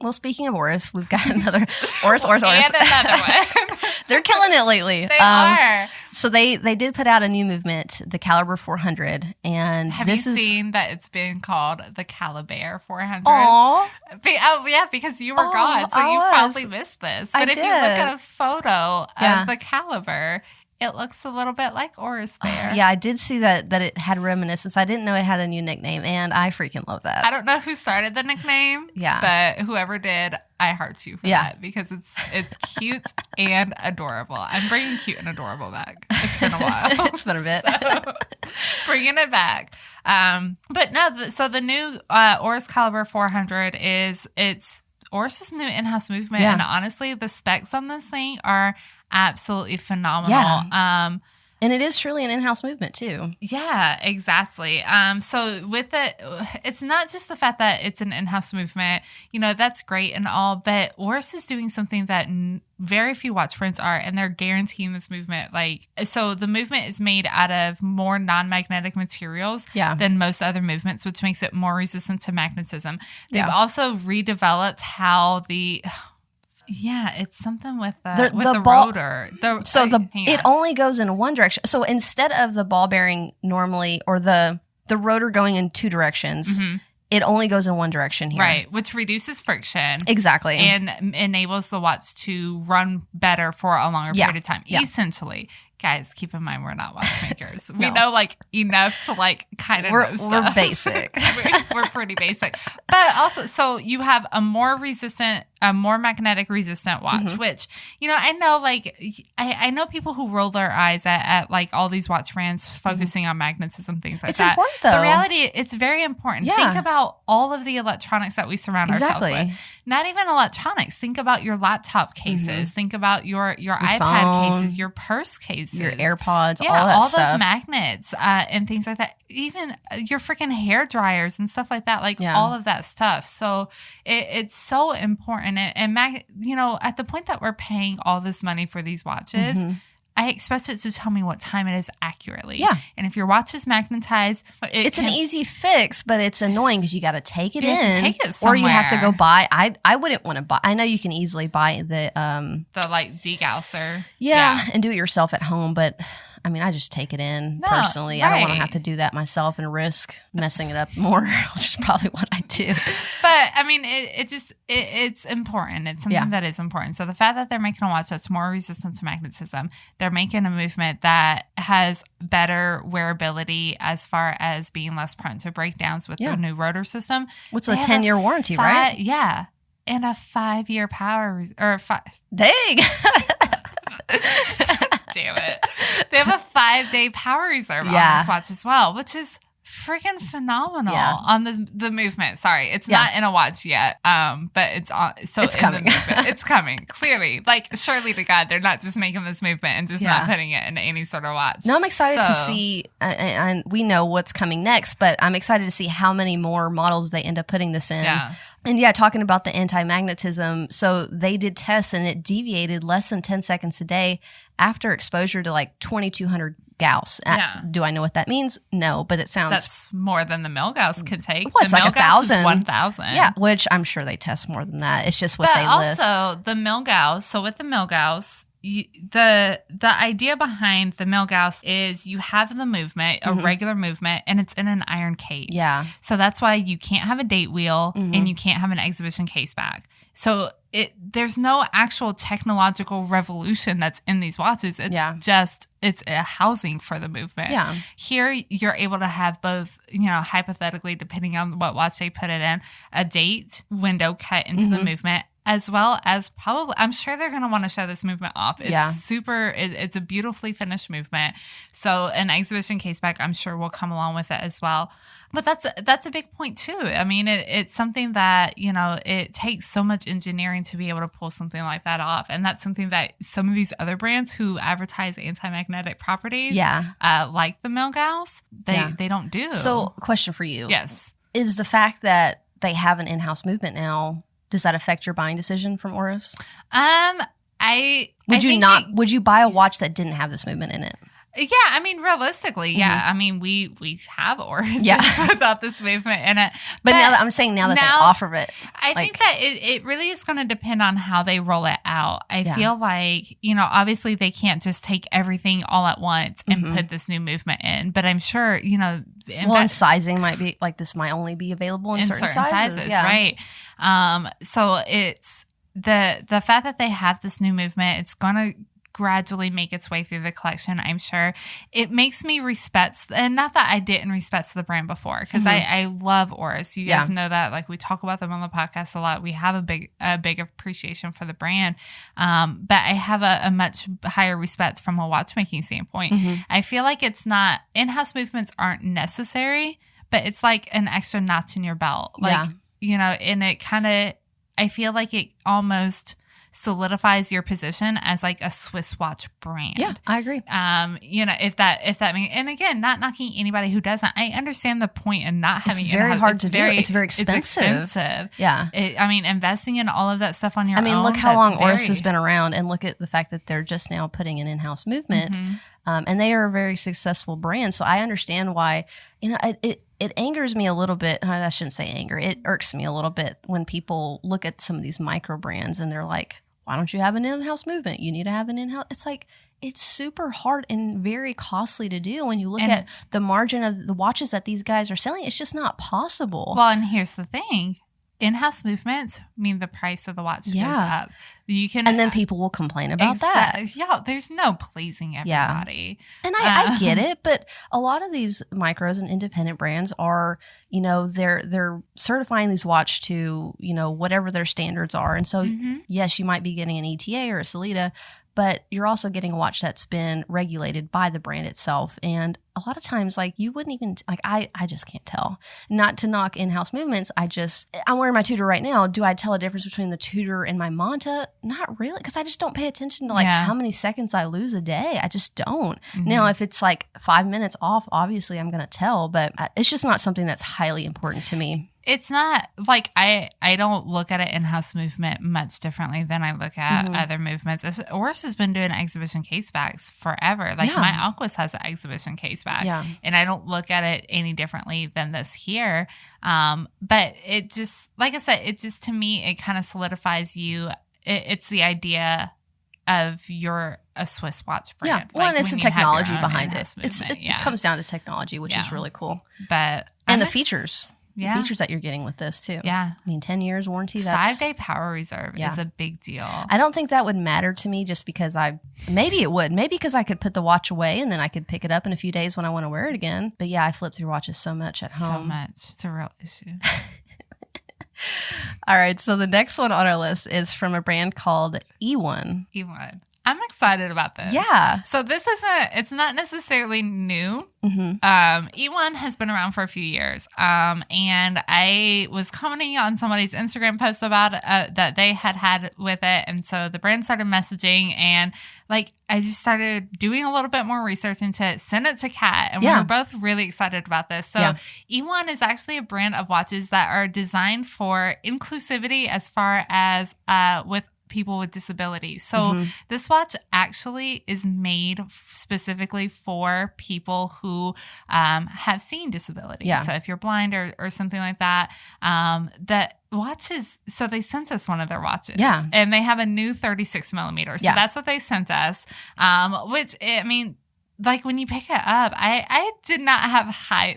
Well, speaking of Oris, we've got another Oris. And another one. They're killing it lately. They are. So they did put out a new movement, the Caliber 400, and have you seen that it's been called the Caliber 400? Aww. Oh, yeah, because you were gone, so you probably missed this. But if you look at a photo of the Caliber, it looks a little bit like Oris Bear. Yeah, I did see that it had reminiscence. I didn't know it had a new nickname, and I freaking love that. I don't know who started the nickname, but whoever did, I heart you for that because it's cute and adorable. I'm bringing cute and adorable back. It's been a while. It's been a bit. So, bringing it back. But no, so the new Oris Caliber 400 it's Oris's new in-house movement, and honestly, the specs on this thing are absolutely phenomenal. Yeah. And it is truly an in-house movement too. Yeah, exactly. So with it, it's not just the fact that it's an in-house movement, that's great and all, but Oris is doing something that very few watch brands are, and they're guaranteeing this movement. So the movement is made out of more non-magnetic materials than most other movements, which makes it more resistant to magnetism. They've also redeveloped how it's something with the rotor. It only goes in one direction. So instead of the ball bearing normally, or the rotor going in two directions, it only goes in one direction here. Right, which reduces friction. Exactly. And enables the watch to run better for a longer period of time. Yeah. Essentially. Guys, keep in mind, we're not watchmakers. We know enough to kind of know stuff. We're basic. We're pretty basic. But also, so you have a more magnetic resistant watch, which, I know I know people who roll their eyes at all these watch brands focusing on magnetism, things like that. It's important though. The reality, it's very important. Yeah. Think about all of the electronics that we surround ourselves with. Not even electronics. Think about your laptop cases. Think about your iPad cases, your purse cases. Your AirPods, all stuff. those magnets and things like that. Even your freaking hair dryers and stuff like that, all of that stuff. So it's so important. And at the point that we're paying all this money for these watches, I expect it to tell me what time it is accurately. Yeah. And if your watch is magnetized, it's an easy fix, but it's annoying because you got to take it in. You have to take it somewhere. Or you have to go buy. I wouldn't want to buy. I know you can easily buy the degausser. Yeah, and do it yourself at home, but I mean, I just take it in personally. I don't want to have to do that myself and risk messing it up more, which is probably what I do. But I mean, it's important. It's something that is important. So the fact that they're making a watch that's more resistant to magnetism, they're making a movement that has better wearability as far as being less prone to breakdowns with the new rotor system. What's a 10-year warranty, right? Yeah. And a 5-year power Dang. Damn it. They have a 5-day power reserve on this watch as well, which is freaking phenomenal on the movement. Sorry, it's not in a watch yet, but it's on. So it's coming. The movement, it's coming, clearly. Like, surely to God, they're not just making this movement and just not putting it in any sort of watch. No, I'm excited to see, and we know what's coming next, but I'm excited to see how many more models they end up putting this in. Yeah. And talking about the anti-magnetism, so they did tests and it deviated less than 10 seconds a day after exposure to like 2,200 Gauss. Do I know what that means? No, but it sounds... That's more than the Milgauss can take. What's like 1,000? 1,000. Yeah, which I'm sure they test more than that. It's just what they list. But also, the Milgauss, so with the Milgauss, the idea behind the Milgauss is you have the movement, a regular movement, and it's in an iron cage. Yeah. So that's why you can't have a date wheel and you can't have an exhibition case back. So there's no actual technological revolution that's in these watches. It's just, it's a housing for the movement. Yeah. Here, you're able to have both, hypothetically, depending on what watch they put it in, a date window cut into the movement, as well as probably, I'm sure they're going to want to show this movement off. It's it's a beautifully finished movement. So an exhibition case back, I'm sure, will come along with it as well. But that's a big point too. I mean, it's something that, it takes so much engineering to be able to pull something like that off. And that's something that some of these other brands who advertise anti-magnetic properties, like the Milgauss, they don't do. So question for you. Yes. Is the fact that they have an in-house movement now, does that affect your buying decision from Oris? Would you buy a watch that didn't have this movement in it? Yeah, I mean, realistically, I mean, we have Oris without this movement in it. But now that they offer it. I think that it really is going to depend on how they roll it out. I feel like, obviously they can't just take everything all at once and put this new movement in. But I'm sure, and sizing might be, like, this might only be available in certain sizes. Right. So it's the fact that they have this new movement, it's going to gradually make its way through the collection, I'm sure. It makes me respect, and not that I didn't respect the brand before, because I love Oris. You guys know that, like, we talk about them on the podcast a lot. We have a big appreciation for the brand, but I have a much higher respect from a watchmaking standpoint. I feel like it's not, in-house movements aren't necessary, but it's like an extra notch in your belt. Like, and it kind of, I feel like it almost solidifies your position as like a Swiss watch brand. Yeah, I agree. If that means, and again, not knocking anybody who doesn't. I understand the point in not having. It's very hard to do. It's very expensive. Yeah. Investing in all of that stuff on your own. Look how long Oris has been around, and look at the fact that they're just now putting an in-house movement, and they are a very successful brand. So I understand why. It angers me a little bit. I shouldn't say anger. It irks me a little bit when people look at some of these micro brands and they're like, why don't you have an in-house movement? You need to have an in-house. It's like, it's super hard and very costly to do. When you look at the margin of the watches that these guys are selling, it's just not possible. Well, and here's the thing. In-house movements mean the price of the watch goes up. And then people will complain about that. Yeah, there's no pleasing everybody. Yeah. And I get it, but a lot of these micros and independent brands are, they're certifying these watch to, whatever their standards are. And so, yes, you might be getting an ETA or a Sellita, but you're also getting a watch that's been regulated by the brand itself. And a lot of times, like, you wouldn't even, like, I just can't tell. Not to knock in-house movements, I'm wearing my Tudor right now. Do I tell a difference between the Tudor and my Manta? Not really, because I just don't pay attention to, like, how many seconds I lose a day. I just don't. Now, if it's, like, 5 minutes off, obviously I'm going to tell, but it's just not something that's highly important to me. It's not like I don't look at an in-house movement much differently than I look at other movements. Oris has been doing exhibition case backs forever. Like my Aquis has an exhibition case back, and I don't look at it any differently than this here. But it just, like I said, it just, to me, it kind of solidifies you. It's the idea you're a Swiss watch brand. Yeah, well, and it's the technology behind it. It comes down to technology, which is really cool. And the features. The features that you're getting with this too. Yeah. I mean, 10 years warranty. 5-day power reserve is a big deal. I don't think that would matter to me just because maybe it would. Maybe because I could put the watch away and then I could pick it up in a few days when I want to wear it again. But yeah, I flip through watches so much at home. So much. It's a real issue. All right. So the next one on our list is from a brand called E1. E1. I'm excited about this. Yeah. So it's not necessarily new. Mm-hmm. E1 has been around for a few years. And I was commenting on somebody's Instagram post about that they had with it. And so the brand started messaging and like, I just started doing a little bit more research into it, sent it to Kat, and we were both really excited about this. So E1 is actually a brand of watches that are designed for inclusivity as far as with people with disabilities. So this watch actually is made specifically for people who have seeing disabilities. Yeah. So if you're blind or something like that, that watches, so they sent us one of their watches. Yeah. And they have a new 36 millimeter. So that's what they sent us, which, I mean, like when you pick it up, I did not have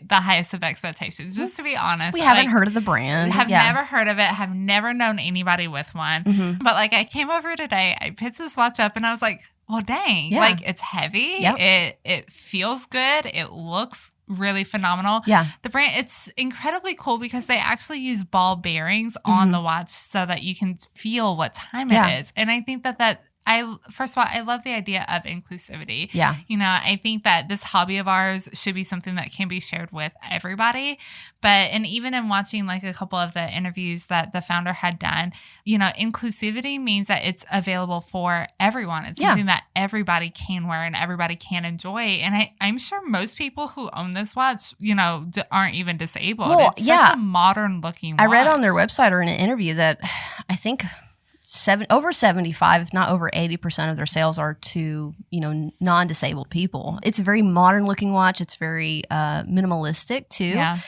the highest of expectations, just to be honest. We haven't heard of the brand. Have never heard of it, have never known anybody with one. Mm-hmm. But like I came over today, I picked this watch up and I was like, well, dang, like it's heavy. Yep. It feels good. It looks really phenomenal. Yeah. The brand, it's incredibly cool because they actually use ball bearings on the watch so that you can feel what time it is. And I think that first of all, I love the idea of inclusivity. Yeah. You know, I think that this hobby of ours should be something that can be shared with everybody. And even in watching like a couple of the interviews that the founder had done, you know, inclusivity means that it's available for everyone. It's something that everybody can wear and everybody can enjoy. And I'm sure most people who own this watch, you know, aren't even disabled. Well, it's such a modern looking watch. I read on their website or in an interview that I think over 75, if not over 80% of their sales are to, you know, non-disabled people. It's a very modern looking watch. It's very minimalistic too. Yeah.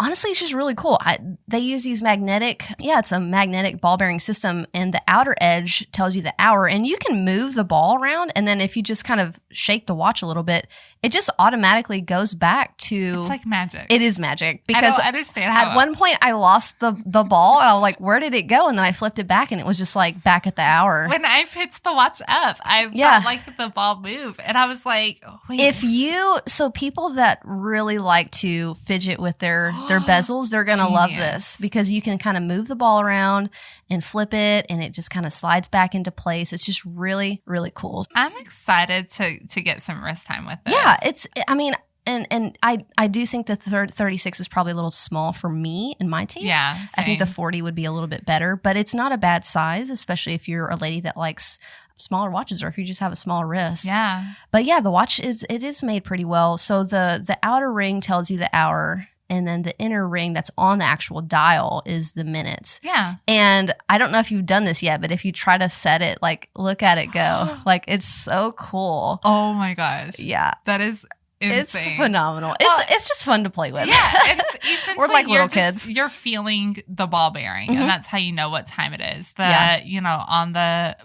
Honestly, it's just really cool. They use these it's a magnetic ball bearing system, and the outer edge tells you the hour, and you can move the ball around. And then if you just kind of shake the watch a little bit, it just automatically goes back to. It's like magic. It is magic because I don't understand how. At one point I lost the ball. I was like, where did it go? And then I flipped it back, and it was just like back at the hour. When I picked the watch up, I felt like the ball move, and I was like, wait. So people that really like to fidget with their bezels, they're gonna love this because you can kind of move the ball around and flip it, and it just kind of slides back into place. It's just really, really cool. I'm excited to get some wrist time with this. Yeah, and I do think that the 36 is probably a little small for me in my taste. Yeah, same. I think the 40 would be a little bit better, but it's not a bad size, especially if you're a lady that likes smaller watches or if you just have a small wrist. Yeah. But yeah, the watch is made pretty well. So the outer ring tells you the hour, and then the inner ring that's on the actual dial is the minutes. Yeah. And I don't know if you've done this yet, but if you try to set it, like, look at it go. Like, it's so cool. Oh my gosh. Yeah. That is insane. It's phenomenal. It's just fun to play with. Yeah. It's essentially we're like little kids. You're feeling the ball bearing, and that's how you know what time it is. You know, on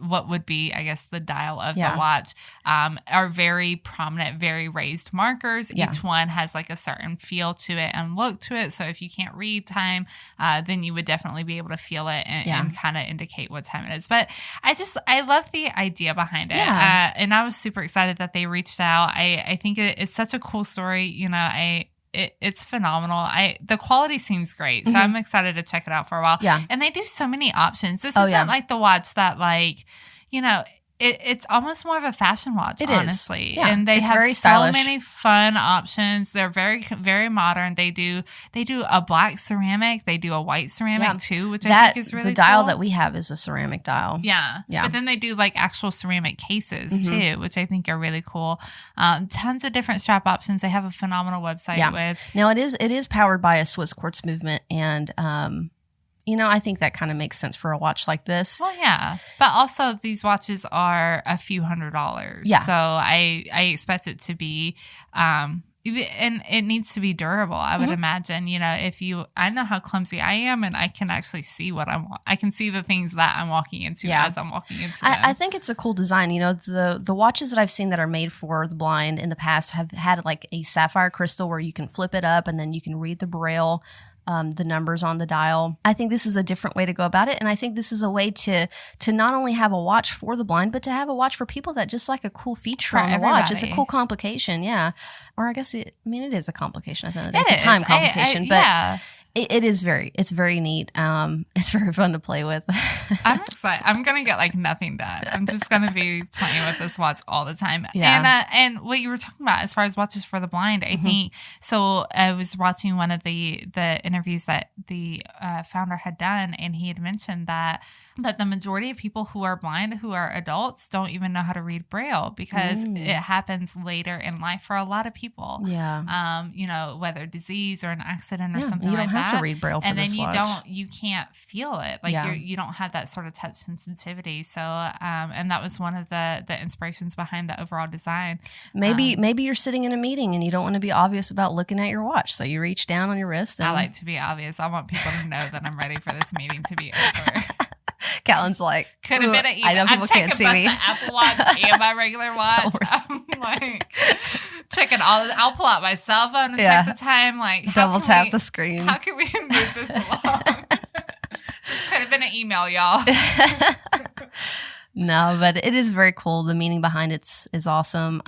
what would be, I guess, the dial of the watch are very prominent, very raised markers. Yeah. Each one has like a certain feel to it and look to it. So if you can't read time, then you would definitely be able to feel it and kind of indicate what time it is. But I love the idea behind it. Yeah. And I was super excited that they reached out. I think it's such a cool story. You know, it's phenomenal. The quality seems great, so I'm excited to check it out for a while. Yeah, and they do so many options. This isn't like the watch that, like, you know, it's almost more of a fashion watch, honestly. Yeah. And they have so many fun options. They're very, very modern. They do a black ceramic. They do a white ceramic too, which I think is really cool. The dial that we have is a ceramic dial. Yeah. But then they do like actual ceramic cases too, which I think are really cool. Tons of different strap options. They have a phenomenal website with. Now it is powered by a Swiss quartz movement, and you know, I think that kind of makes sense for a watch like this. Well, yeah. But also these watches are a few $100s. Yeah. So I expect it to be, And it needs to be durable, I would imagine. You know, I know how clumsy I am, and I can actually see I can see the things that I'm walking into as I'm walking into them. I think it's a cool design. You know, the watches that I've seen that are made for the blind in the past have had like a sapphire crystal where you can flip it up and then you can read the braille, the numbers on the dial. I think this is a different way to go about it. And I think this is a way to not only have a watch for the blind, but to have a watch for people that just like a cool feature on the watch. It's a cool complication. Yeah. Or I guess it is a complication. I think it's a time complication, but it's very neat. It's very fun to play with. I'm excited. I'm going to get like nothing done. I'm just going to be playing with this watch all the time. Yeah. And what you were talking about as far as watches for the blind, I think, so I was watching one of the interviews that the founder had done, and he had mentioned that the majority of people who are blind, who are adults, don't even know how to read Braille because it happens later in life for a lot of people. Yeah. You know, whether disease or an accident or something like that. You don't have to read Braille for and this then watch. You can't feel it. Like you don't have that sort of touch sensitivity. So, and that was one of the inspirations behind the overall design. Maybe you're sitting in a meeting and you don't want to be obvious about looking at your watch. So you reach down on your wrist. I like to be obvious. I want people to know that I'm ready for this meeting to be over. Callan's like, could have been an email. I know people can't see me. The Apple Watch and my regular watch. I'm like checking I'll pull out my cell phone and check the time. Like double tap the screen. How can we move this along? This could have been an email, y'all. No, but it is very cool. The meaning behind it is awesome.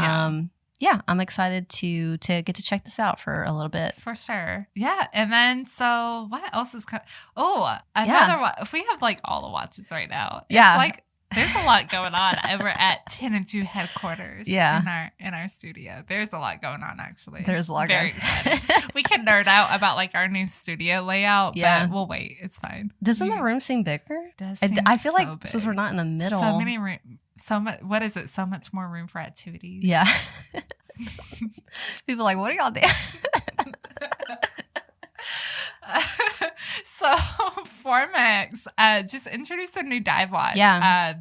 Yeah, I'm excited to get to check this out for a little bit. For sure. Yeah. And then, so what else is coming? Oh, another one. If we have like all the watches right now, it's like there's a lot going on over at 10 and 2 headquarters in our studio. There's a lot going on, actually. There's a lot going on. We can nerd out about like our new studio layout, but we'll wait. It's fine. Doesn't the room seem bigger? I feel like since we're not in the middle. So many rooms. So much. What is it? So much more room for activities. Yeah. People are like, what are y'all doing? So Formex just introduced a new dive watch.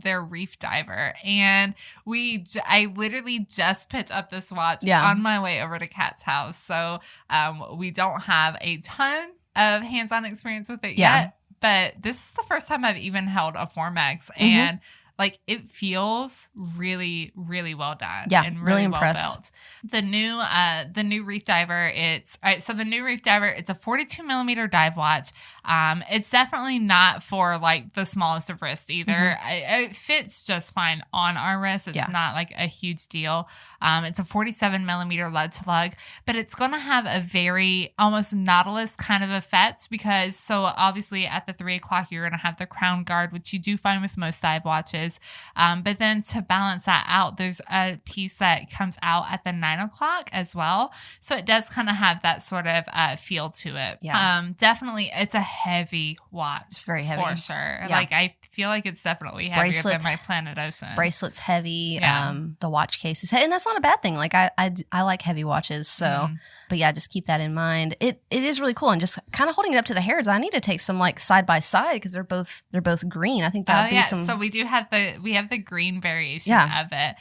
Their Reef Diver, and I literally just picked up this watch on my way over to Kat's house. So we don't have a ton of hands-on experience with it yet, but this is the first time I've even held a Formex, and like it feels really, really well done. Yeah, and really well impressed. built. The new Reef Diver, the new Reef Diver, it's a 42 millimeter dive watch. It's definitely not for like the smallest of wrists either. It fits just fine on our wrists. It's not like a huge deal. It's a 47 millimeter lead to lug, but it's going to have a very almost Nautilus kind of effect because so obviously at the 3 o'clock, you're going to have the crown guard, which you do find with most dive watches. But then to balance that out, there's a piece that comes out at the 9 o'clock as well. So it does kind of have that sort of feel to it. Yeah. Definitely, it's a heavy watch. It's very heavy. For sure. Yeah. Like, I feel like it's definitely heavier than my Planet Ocean. Bracelet's heavy. Yeah. The watch case is heavy. And that's not a bad thing. Like, I like heavy watches. So, but yeah, just keep that in mind. It is really cool. And just kind of holding it up to the hairs, I need to take some like side by side because they're both green. I think that would be some. So we do have the green variation of it.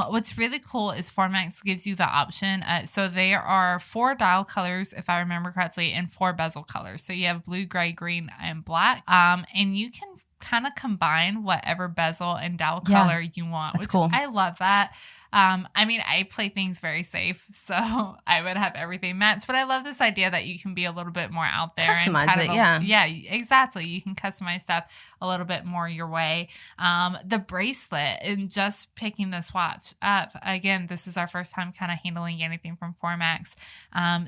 What's really cool is Formex gives you the option. So there are 4 dial colors, if I remember correctly, and 4 bezel colors. So you have blue, gray, green, and black. And you can kind of combine whatever bezel and dial color you want. That's cool. I love that. I mean, I play things very safe, so I would have everything matched. But I love this idea that you can be a little bit more out there. Customize and it, yeah, exactly. You can customize stuff a little bit more your way. The bracelet, and just picking this watch up, again, this is our first time kind of handling anything from Formex.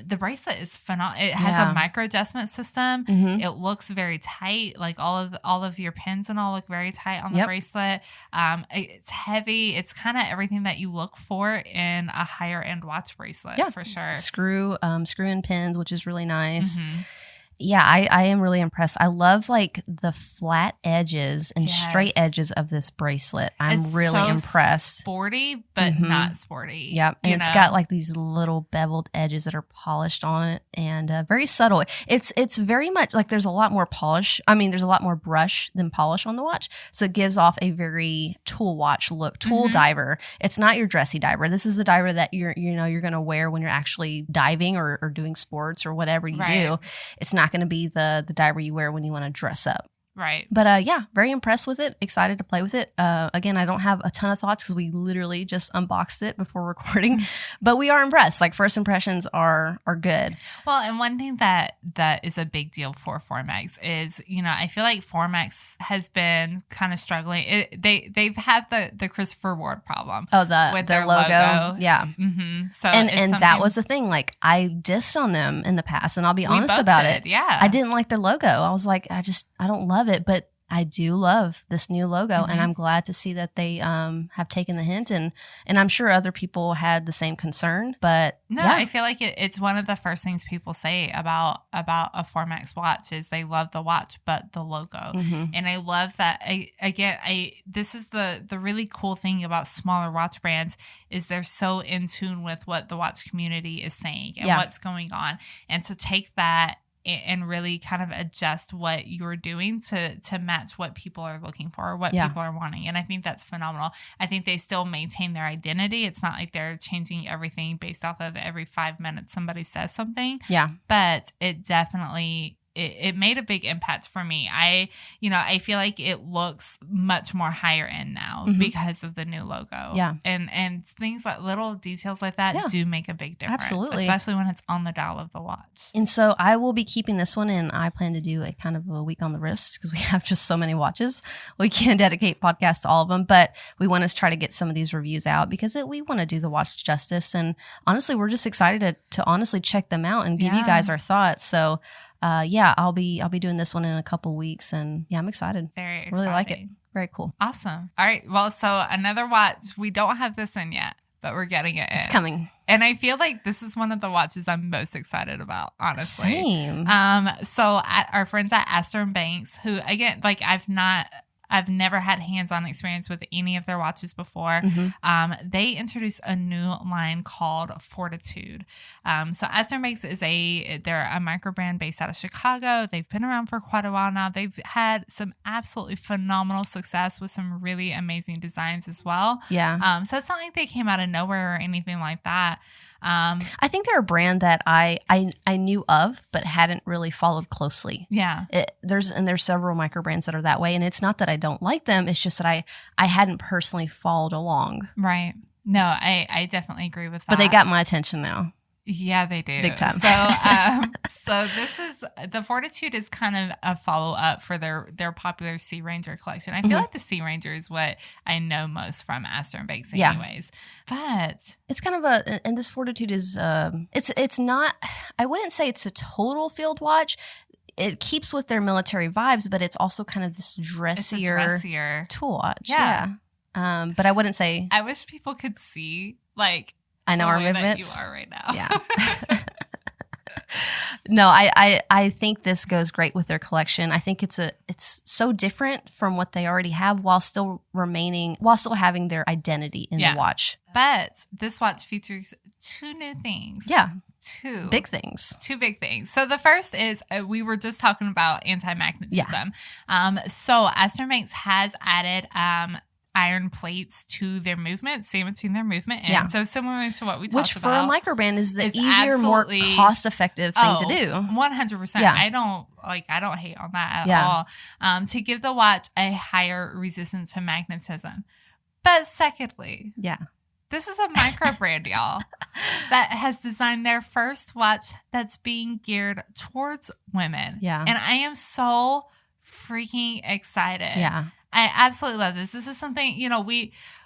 The bracelet is phenomenal. It has a micro adjustment system. It looks very tight. Like all of your pins and all look very tight on the bracelet. It's heavy. It's kind of everything that you look for in a higher end watch bracelet, for sure. Screw in pins, which is really nice. Yeah, I am really impressed. I love like the flat edges and straight edges of this bracelet. I'm really impressed. Sporty, but not sporty. Yep. And it's got like these little beveled edges that are polished on it and very subtle. It's very much like there's a lot more polish. I mean, there's a lot more brush than polish on the watch. So it gives off a very tool watch look, tool diver. It's not your dressy diver. This is the diver that you're going to wear when you're actually diving or doing sports or whatever you do. It's not going to be the diver you wear when you want to dress up. Right. But yeah, very impressed with it. Excited to play with it. Again, I don't have a ton of thoughts because we literally just unboxed it before recording. But we are impressed. Like first impressions are good. Well, and one thing that is a big deal for Formex is, I feel like Formex has been kind of struggling. They've had the Christopher Ward problem. Oh, with their logo. Yeah. Mm-hmm. So and that was the thing. Like I dissed on them in the past, and I'll be honest about it. Yeah. I didn't like their logo. I was like, I don't love it, but I do love this new logo, and I'm glad to see that they have taken the hint, and I'm sure other people had the same concern. But I feel like it's one of the first things people say about a Formex watch is they love the watch, but the logo, and I love that. This is the really cool thing about smaller watch brands is they're so in tune with what the watch community is saying and what's going on, and to take that and really kind of adjust what you're doing to match what people are looking for or what people are wanting. And I think that's phenomenal. I think they still maintain their identity. It's not like they're changing everything based off of every 5 minutes somebody says something. Yeah. But it definitely... It made a big impact for me. I feel like it looks much more higher end now because of the new logo. Yeah. And things like little details like that do make a big difference. Absolutely. Especially when it's on the dial of the watch. And so I will be keeping this one, and I plan to do a kind of a week on the wrist because we have just so many watches. We can't dedicate podcasts to all of them, but we want to try to get some of these reviews out because we want to do the watch justice. And honestly, we're just excited to honestly check them out and give you guys our thoughts. So I'll be doing this one in a couple weeks, and I'm excited. Very exciting. Really like it. Very cool. Awesome. All right. Well, so another watch. We don't have this in yet, but we're getting it in. It's coming. And I feel like this is one of the watches I'm most excited about, honestly. Same. So our friends at Astor & Banks, who again, like I've never had hands-on experience with any of their watches before. They introduced a new line called Fortitude. So Astor & Banks they're a micro brand based out of Chicago. They've been around for quite a while now. They've had some absolutely phenomenal success with some really amazing designs as well. Yeah. So it's not like they came out of nowhere or anything like that. I think they're a brand that I knew of, but hadn't really followed closely. Yeah. There's several micro brands that are that way. And it's not that I don't like them. It's just that I hadn't personally followed along. Right. No, I definitely agree with that. But they got my attention now. Yeah, they do. Big time. So this is the Fortitude is kind of a follow up for their popular Sea Ranger collection. I feel like the Sea Ranger is what I know most from Astor & Banks anyways. But it's kind of and this Fortitude is, it's not, I wouldn't say it's a total field watch. It keeps with their military vibes, but it's also kind of this dressier tool watch. Yeah. But I wouldn't say. I wish people could see I know our That movements. you are right now. Yeah. No, I think this goes great with their collection. I think it's so different from what they already have while still having their identity in the watch. But this watch features 2 new things. Yeah. 2 big things. 2 big things. So the first is we were just talking about anti-magnetism. Yeah. So Astor & Banks has added iron plates to their movement, scementing their movement in. Yeah. So similar to what we talked about. Which for a microbrand is the easier, more cost-effective thing to do. 100%. Yeah. I don't hate on that at all. To give the watch a higher resistance to magnetism. But secondly, this is a micro brand, y'all, that has designed their first watch that's being geared towards women. Yeah. And I am so freaking excited. Yeah. I absolutely love this. This is something,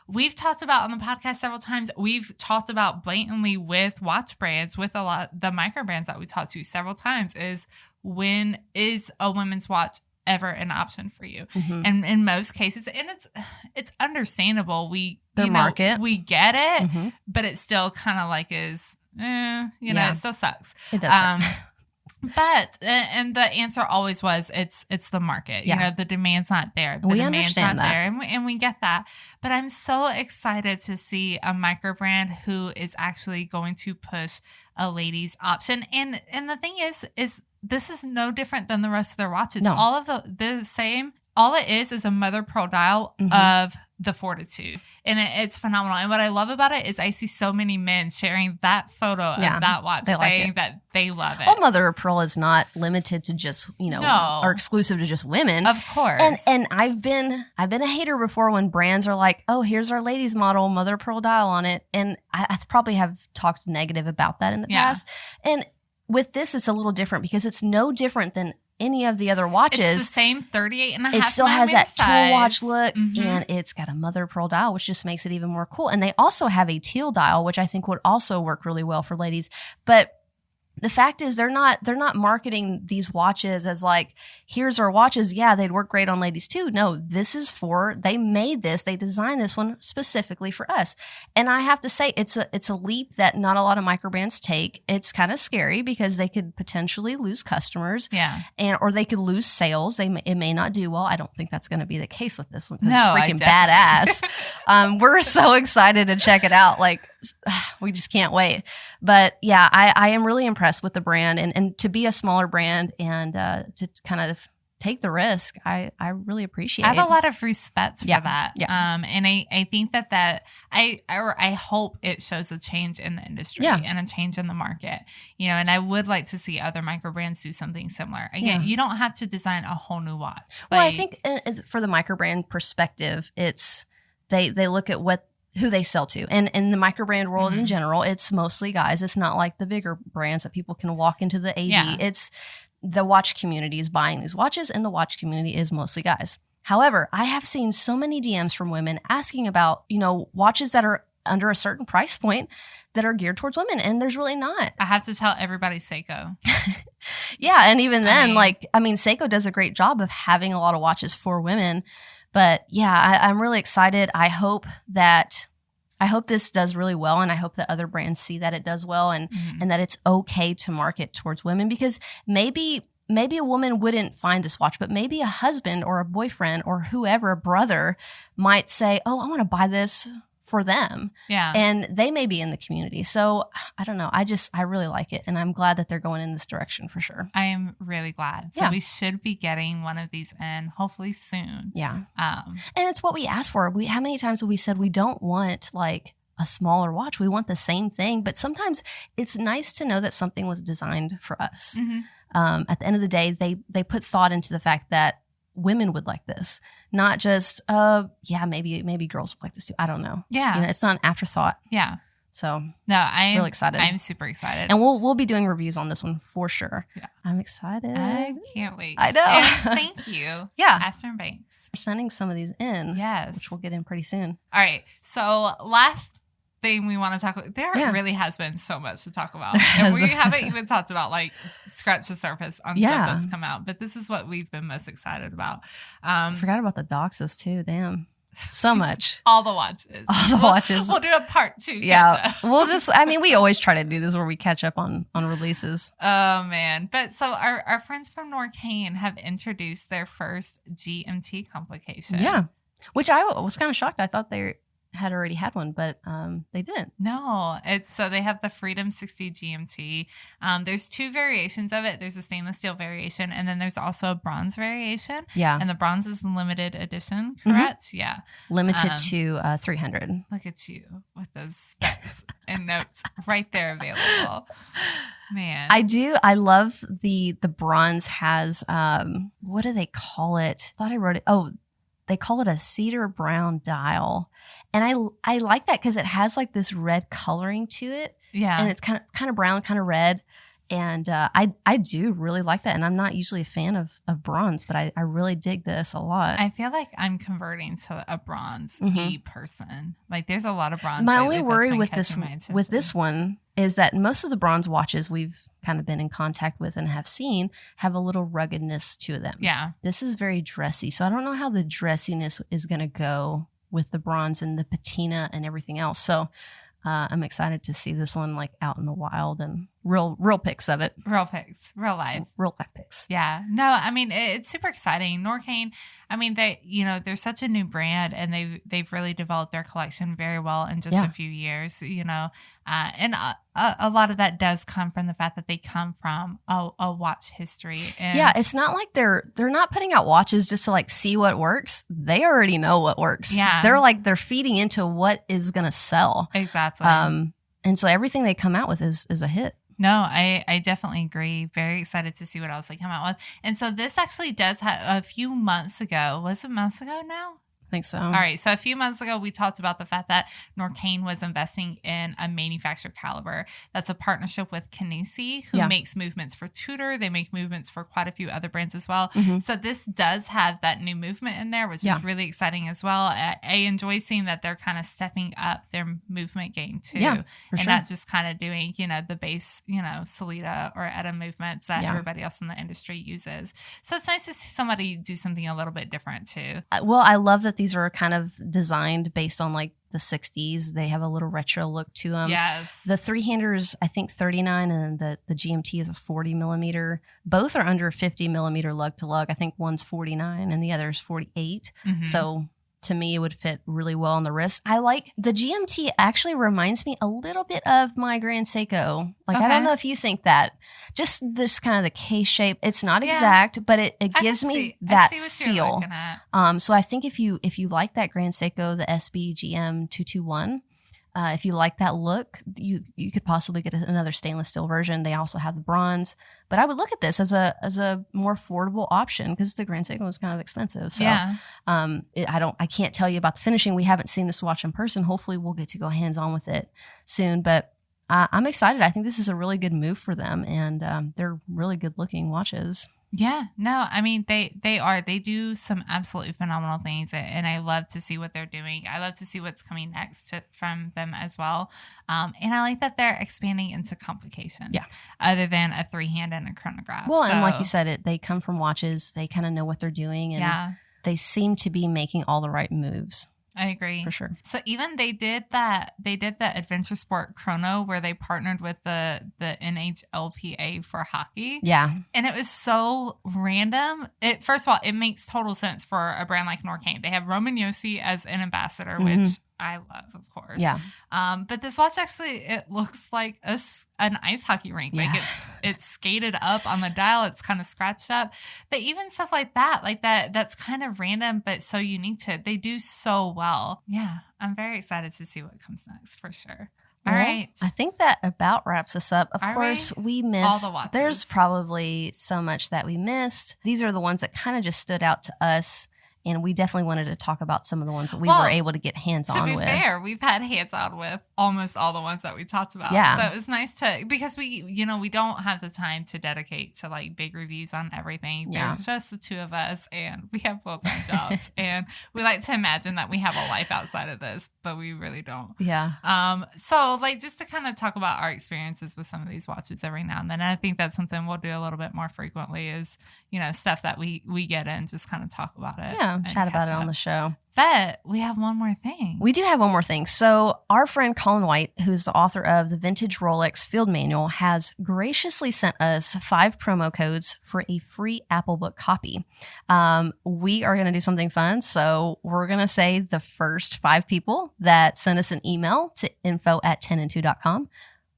we've talked about on the podcast several times. We've talked about blatantly with watch brands, with a lot the micro brands that we talked to several times is when is a women's watch ever an option for you? And in most cases, and it's understandable. Market. We get it, but it still kind of is, it still sucks. It does. But and the answer always was it's the market. Yeah. You know, the demand's not there. The We demand's understand not that. there, and we get that. But I'm so excited to see a micro brand who is actually going to push a ladies option. And the thing is this is no different than the rest of their watches. No. All of the same. All it is a mother pearl dial Mm-hmm. of the Fortitude. And it's phenomenal. And what I love about it is I see so many men sharing that photo of that watch, saying that they love it. Well, mother of pearl is not limited to just, or exclusive to just women. Of course. And I've been a hater before when brands are like, oh, here's our ladies model, mother of pearl dial on it. And I probably have talked negative about that in the past. And with this, it's a little different because it's no different than any of the other watches. It's the same 38.5. It still has that size. tool watch look, Mm-hmm. and it's got a mother of pearl dial, which just makes it even more cool. And they also have a teal dial, which I think would also work really well for ladies. But the fact is they're not marketing these watches as like, here's our watches. Yeah, they'd work great on ladies too. No, they designed this one specifically for us. And I have to say it's a leap that not a lot of micro brands take. It's kind of scary because they could potentially lose customers. Yeah. Or they could lose sales. It may not do well. I don't think that's going to be the case with this one. No, it's freaking badass. We're so excited to check it out. Like, we just can't wait. But yeah, I am really impressed with the brand and to be a smaller brand and to kind of take the risk. I really appreciate it. I have a lot of respect for that. Yeah. And I think that I hope it shows a change in the industry and a change in the market, and I would like to see other micro brands do something similar. Again, you don't have to design a whole new watch. Well, I think for the micro brand perspective, it's, they look at who they sell to. And in the micro brand world in general, it's mostly guys. It's not like the bigger brands that people can walk into the AD. Yeah. It's the watch community is buying these watches, and the watch community is mostly guys. However, I have seen so many DMs from women asking about, watches that are under a certain price point that are geared towards women, and there's really not. I have to tell everybody Seiko. Yeah, and even then, Seiko does a great job of having a lot of watches for women. But yeah, I'm really excited. I hope this does really well, and I hope that other brands see that it does well and that it's okay to market towards women, because maybe a woman wouldn't find this watch, but maybe a husband or a boyfriend or whoever, a brother, might say, oh, I want to buy this for them. Yeah. And they may be in the community. So I don't know. I really like it. And I'm glad that they're going in this direction for sure. I am really glad. So we should be getting one of these in hopefully soon. Yeah. And it's what we asked for. How many times have we said we don't want like a smaller watch? We want the same thing. But sometimes it's nice to know that something was designed for us. Mm-hmm. At the end of the day, they put thought into the fact that women would like this, not just maybe girls would like this too. I don't know. Yeah, it's not an afterthought. Yeah. So no, I'm really excited. I'm super excited, and we'll be doing reviews on this one for sure. Yeah, I'm excited. I can't wait. I know. And thank you. Yeah, Astor & Banks. We're sending some of these in. Yes, which we'll get in pretty soon. All right. So last thing we want to talk about, there really has been so much to talk about, and we haven't even talked about like scratch the surface on stuff that's come out, but this is what we've been most excited about. I forgot about the Doxus too. Damn, so much. All the watches. We'll do a part 2. Yeah, we always try to do this where we catch up on releases. Oh man. But so our friends from Norqain have introduced their first GMT complication. Yeah, which I was kind of shocked. I thought they had already had one, but they didn't. No, so they have the Freedom 60 GMT. There's 2 variations of it. There's a stainless steel variation, and then there's also a bronze variation. Yeah, and the bronze is the limited edition, correct? Mm-hmm. Yeah, limited to 300. Look at you with those specs and notes right there available. Man, I love the bronze has what do they call it? I thought I wrote it. Oh, they call it a cedar brown dial. And I like that because it has like this red coloring to it. Yeah. And it's kind of brown, kind of red. And I do really like that. And I'm not usually a fan of bronze, but I really dig this a lot. I feel like I'm converting to a bronze person. Like there's a lot of bronze. My only worry with this one is that most of the bronze watches we've kind of been in contact with and have seen have a little ruggedness to them. Yeah. This is very dressy. So I don't know how the dressiness is going to go with the bronze and the patina and everything else. So I'm excited to see this one like out in the wild and real pics of it. Real pics, real life pics. Yeah. No, I mean, it's super exciting. Norqain, I mean, they're such a new brand, and they've really developed their collection very well in just a few years, and a lot of that does come from the fact that they come from a watch history. And it's not like they're not putting out watches just to like see what works. They already know what works. Yeah. They're feeding into what is going to sell. Exactly. And so everything they come out with is a hit. No, I definitely agree. Very excited to see what else they come out with. And so this actually does have a few months ago. Was it months ago now? I think so. All right. So a few months ago, we talked about the fact that Norqain was investing in a manufactured caliber. That's a partnership with Kenissi, who makes movements for Tudor. They make movements for quite a few other brands as well. Mm-hmm. So this does have that new movement in there, which is really exciting as well. I enjoy seeing that they're kind of stepping up their movement game too. Yeah, and not just kind of doing, the base, Sellita or Etta movements that everybody else in the industry uses. So it's nice to see somebody do something a little bit different too. Well, I love that these are kind of designed based on like the 60s. They have a little retro look to them. Yes. The three-hander's, I think 39, and the GMT is a 40 millimeter. Both are under 50 millimeter lug to lug. I think one's 49 and the other is 48. Mm-hmm. So to me, it would fit really well on the wrist. I like the GMT. Actually reminds me a little bit of my Grand Seiko. Like, I don't know if you think that. Just this kind of the K shape. It's not exact, but it gives me that feel. So I think if you like that Grand Seiko, the SB GM 221, if you like that look, you could possibly get another stainless steel version. They also have the bronze, but I would look at this as a more affordable option because the Grand Seiko was kind of expensive. So I can't tell you about the finishing. We haven't seen this watch in person. Hopefully we'll get to go hands on with it soon, but I'm excited. I think this is a really good move for them, and they're really good looking watches. Yeah, no, I mean, they do some absolutely phenomenal things, and I love to see what they're doing. I love to see what's coming next from them as well. And I like that they're expanding into complications other than a three-hand and a chronograph. Well, and like you said, they come from watches. They kind of know what they're doing, and they seem to be making all the right moves. I agree. For sure. So even they did the Adventure Sport Chrono where they partnered with the NHLPA for hockey. Yeah. And it was so random. First of all, it makes total sense for a brand like Norqain. They have Roman Josi as an ambassador, which I love, of course. Yeah. But this watch actually, it looks like an ice hockey rink. Yeah. Like it's skated up on the dial. It's kind of scratched up. But even stuff like that's kind of random, but so unique to it. They do so well. Yeah. I'm very excited to see what comes next for sure. All right. I think that about wraps us up. Of course, we missed all the watches. There's probably so much that we missed. These are the ones that kind of just stood out to us. And we definitely wanted to talk about some of the ones that we were able to get hands-on with. To be fair, we've had hands-on with almost all the ones that we talked about. Yeah. So it was nice because we don't have the time to dedicate to like big reviews on everything. Yeah. There's just the two of us and we have full-time jobs. And we like to imagine that we have a life outside of this, but we really don't. Yeah. So like just to kind of talk about our experiences with some of these watches every now and then. And I think that's something we'll do a little bit more frequently is, stuff that we get in, just kind of talk about it. Yeah. Chat about it on the show. But we have one more thing. We do have one more thing. So our friend Colin White, who's the author of the Vintage Rolex Field Manual, has graciously sent us 5 promo codes for a free Apple Book copy. We are going to do something fun. So we're going to say the first 5 people that send us an email to info@10and2.com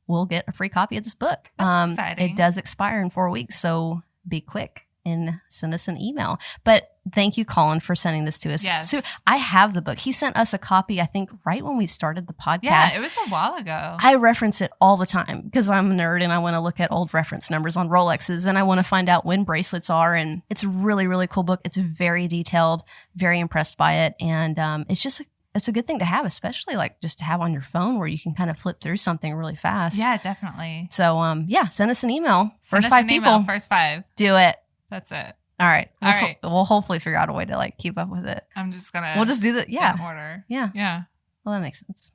will get a free copy of this book. That's exciting. It does expire in 4 weeks. So be quick and send us an email. But thank you, Colin, for sending this to us. Yes. So I have the book. He sent us a copy, I think, right when we started the podcast. Yeah, it was a while ago. I reference it all the time because I'm a nerd and I want to look at old reference numbers on Rolexes and I want to find out when bracelets are. And it's a really, really cool book. It's very detailed, very impressed by it. And it's a good thing to have, especially like just to have on your phone where you can kind of flip through something really fast. Yeah, definitely. So, send us an email. First 5 people. First 5. Do it. That's it. All right. All right. We'll hopefully figure out a way to like keep up with it. I'm just going to. We'll just do that. Yeah. In order. Yeah. Yeah. Well, that makes sense.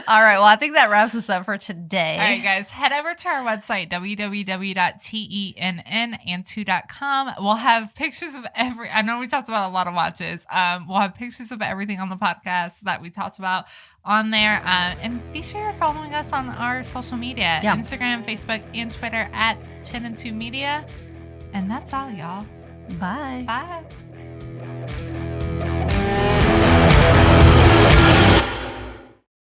All right. Well, I think that wraps us up for today. All right, guys, head over to our website, www.tennand2.com. We'll have pictures of I know we talked about a lot of watches. We'll have pictures of everything on the podcast that we talked about on there. And be sure you're following us on our social media, Instagram, Facebook, and Twitter at 10and2 Media. And that's all, y'all. Bye. Bye.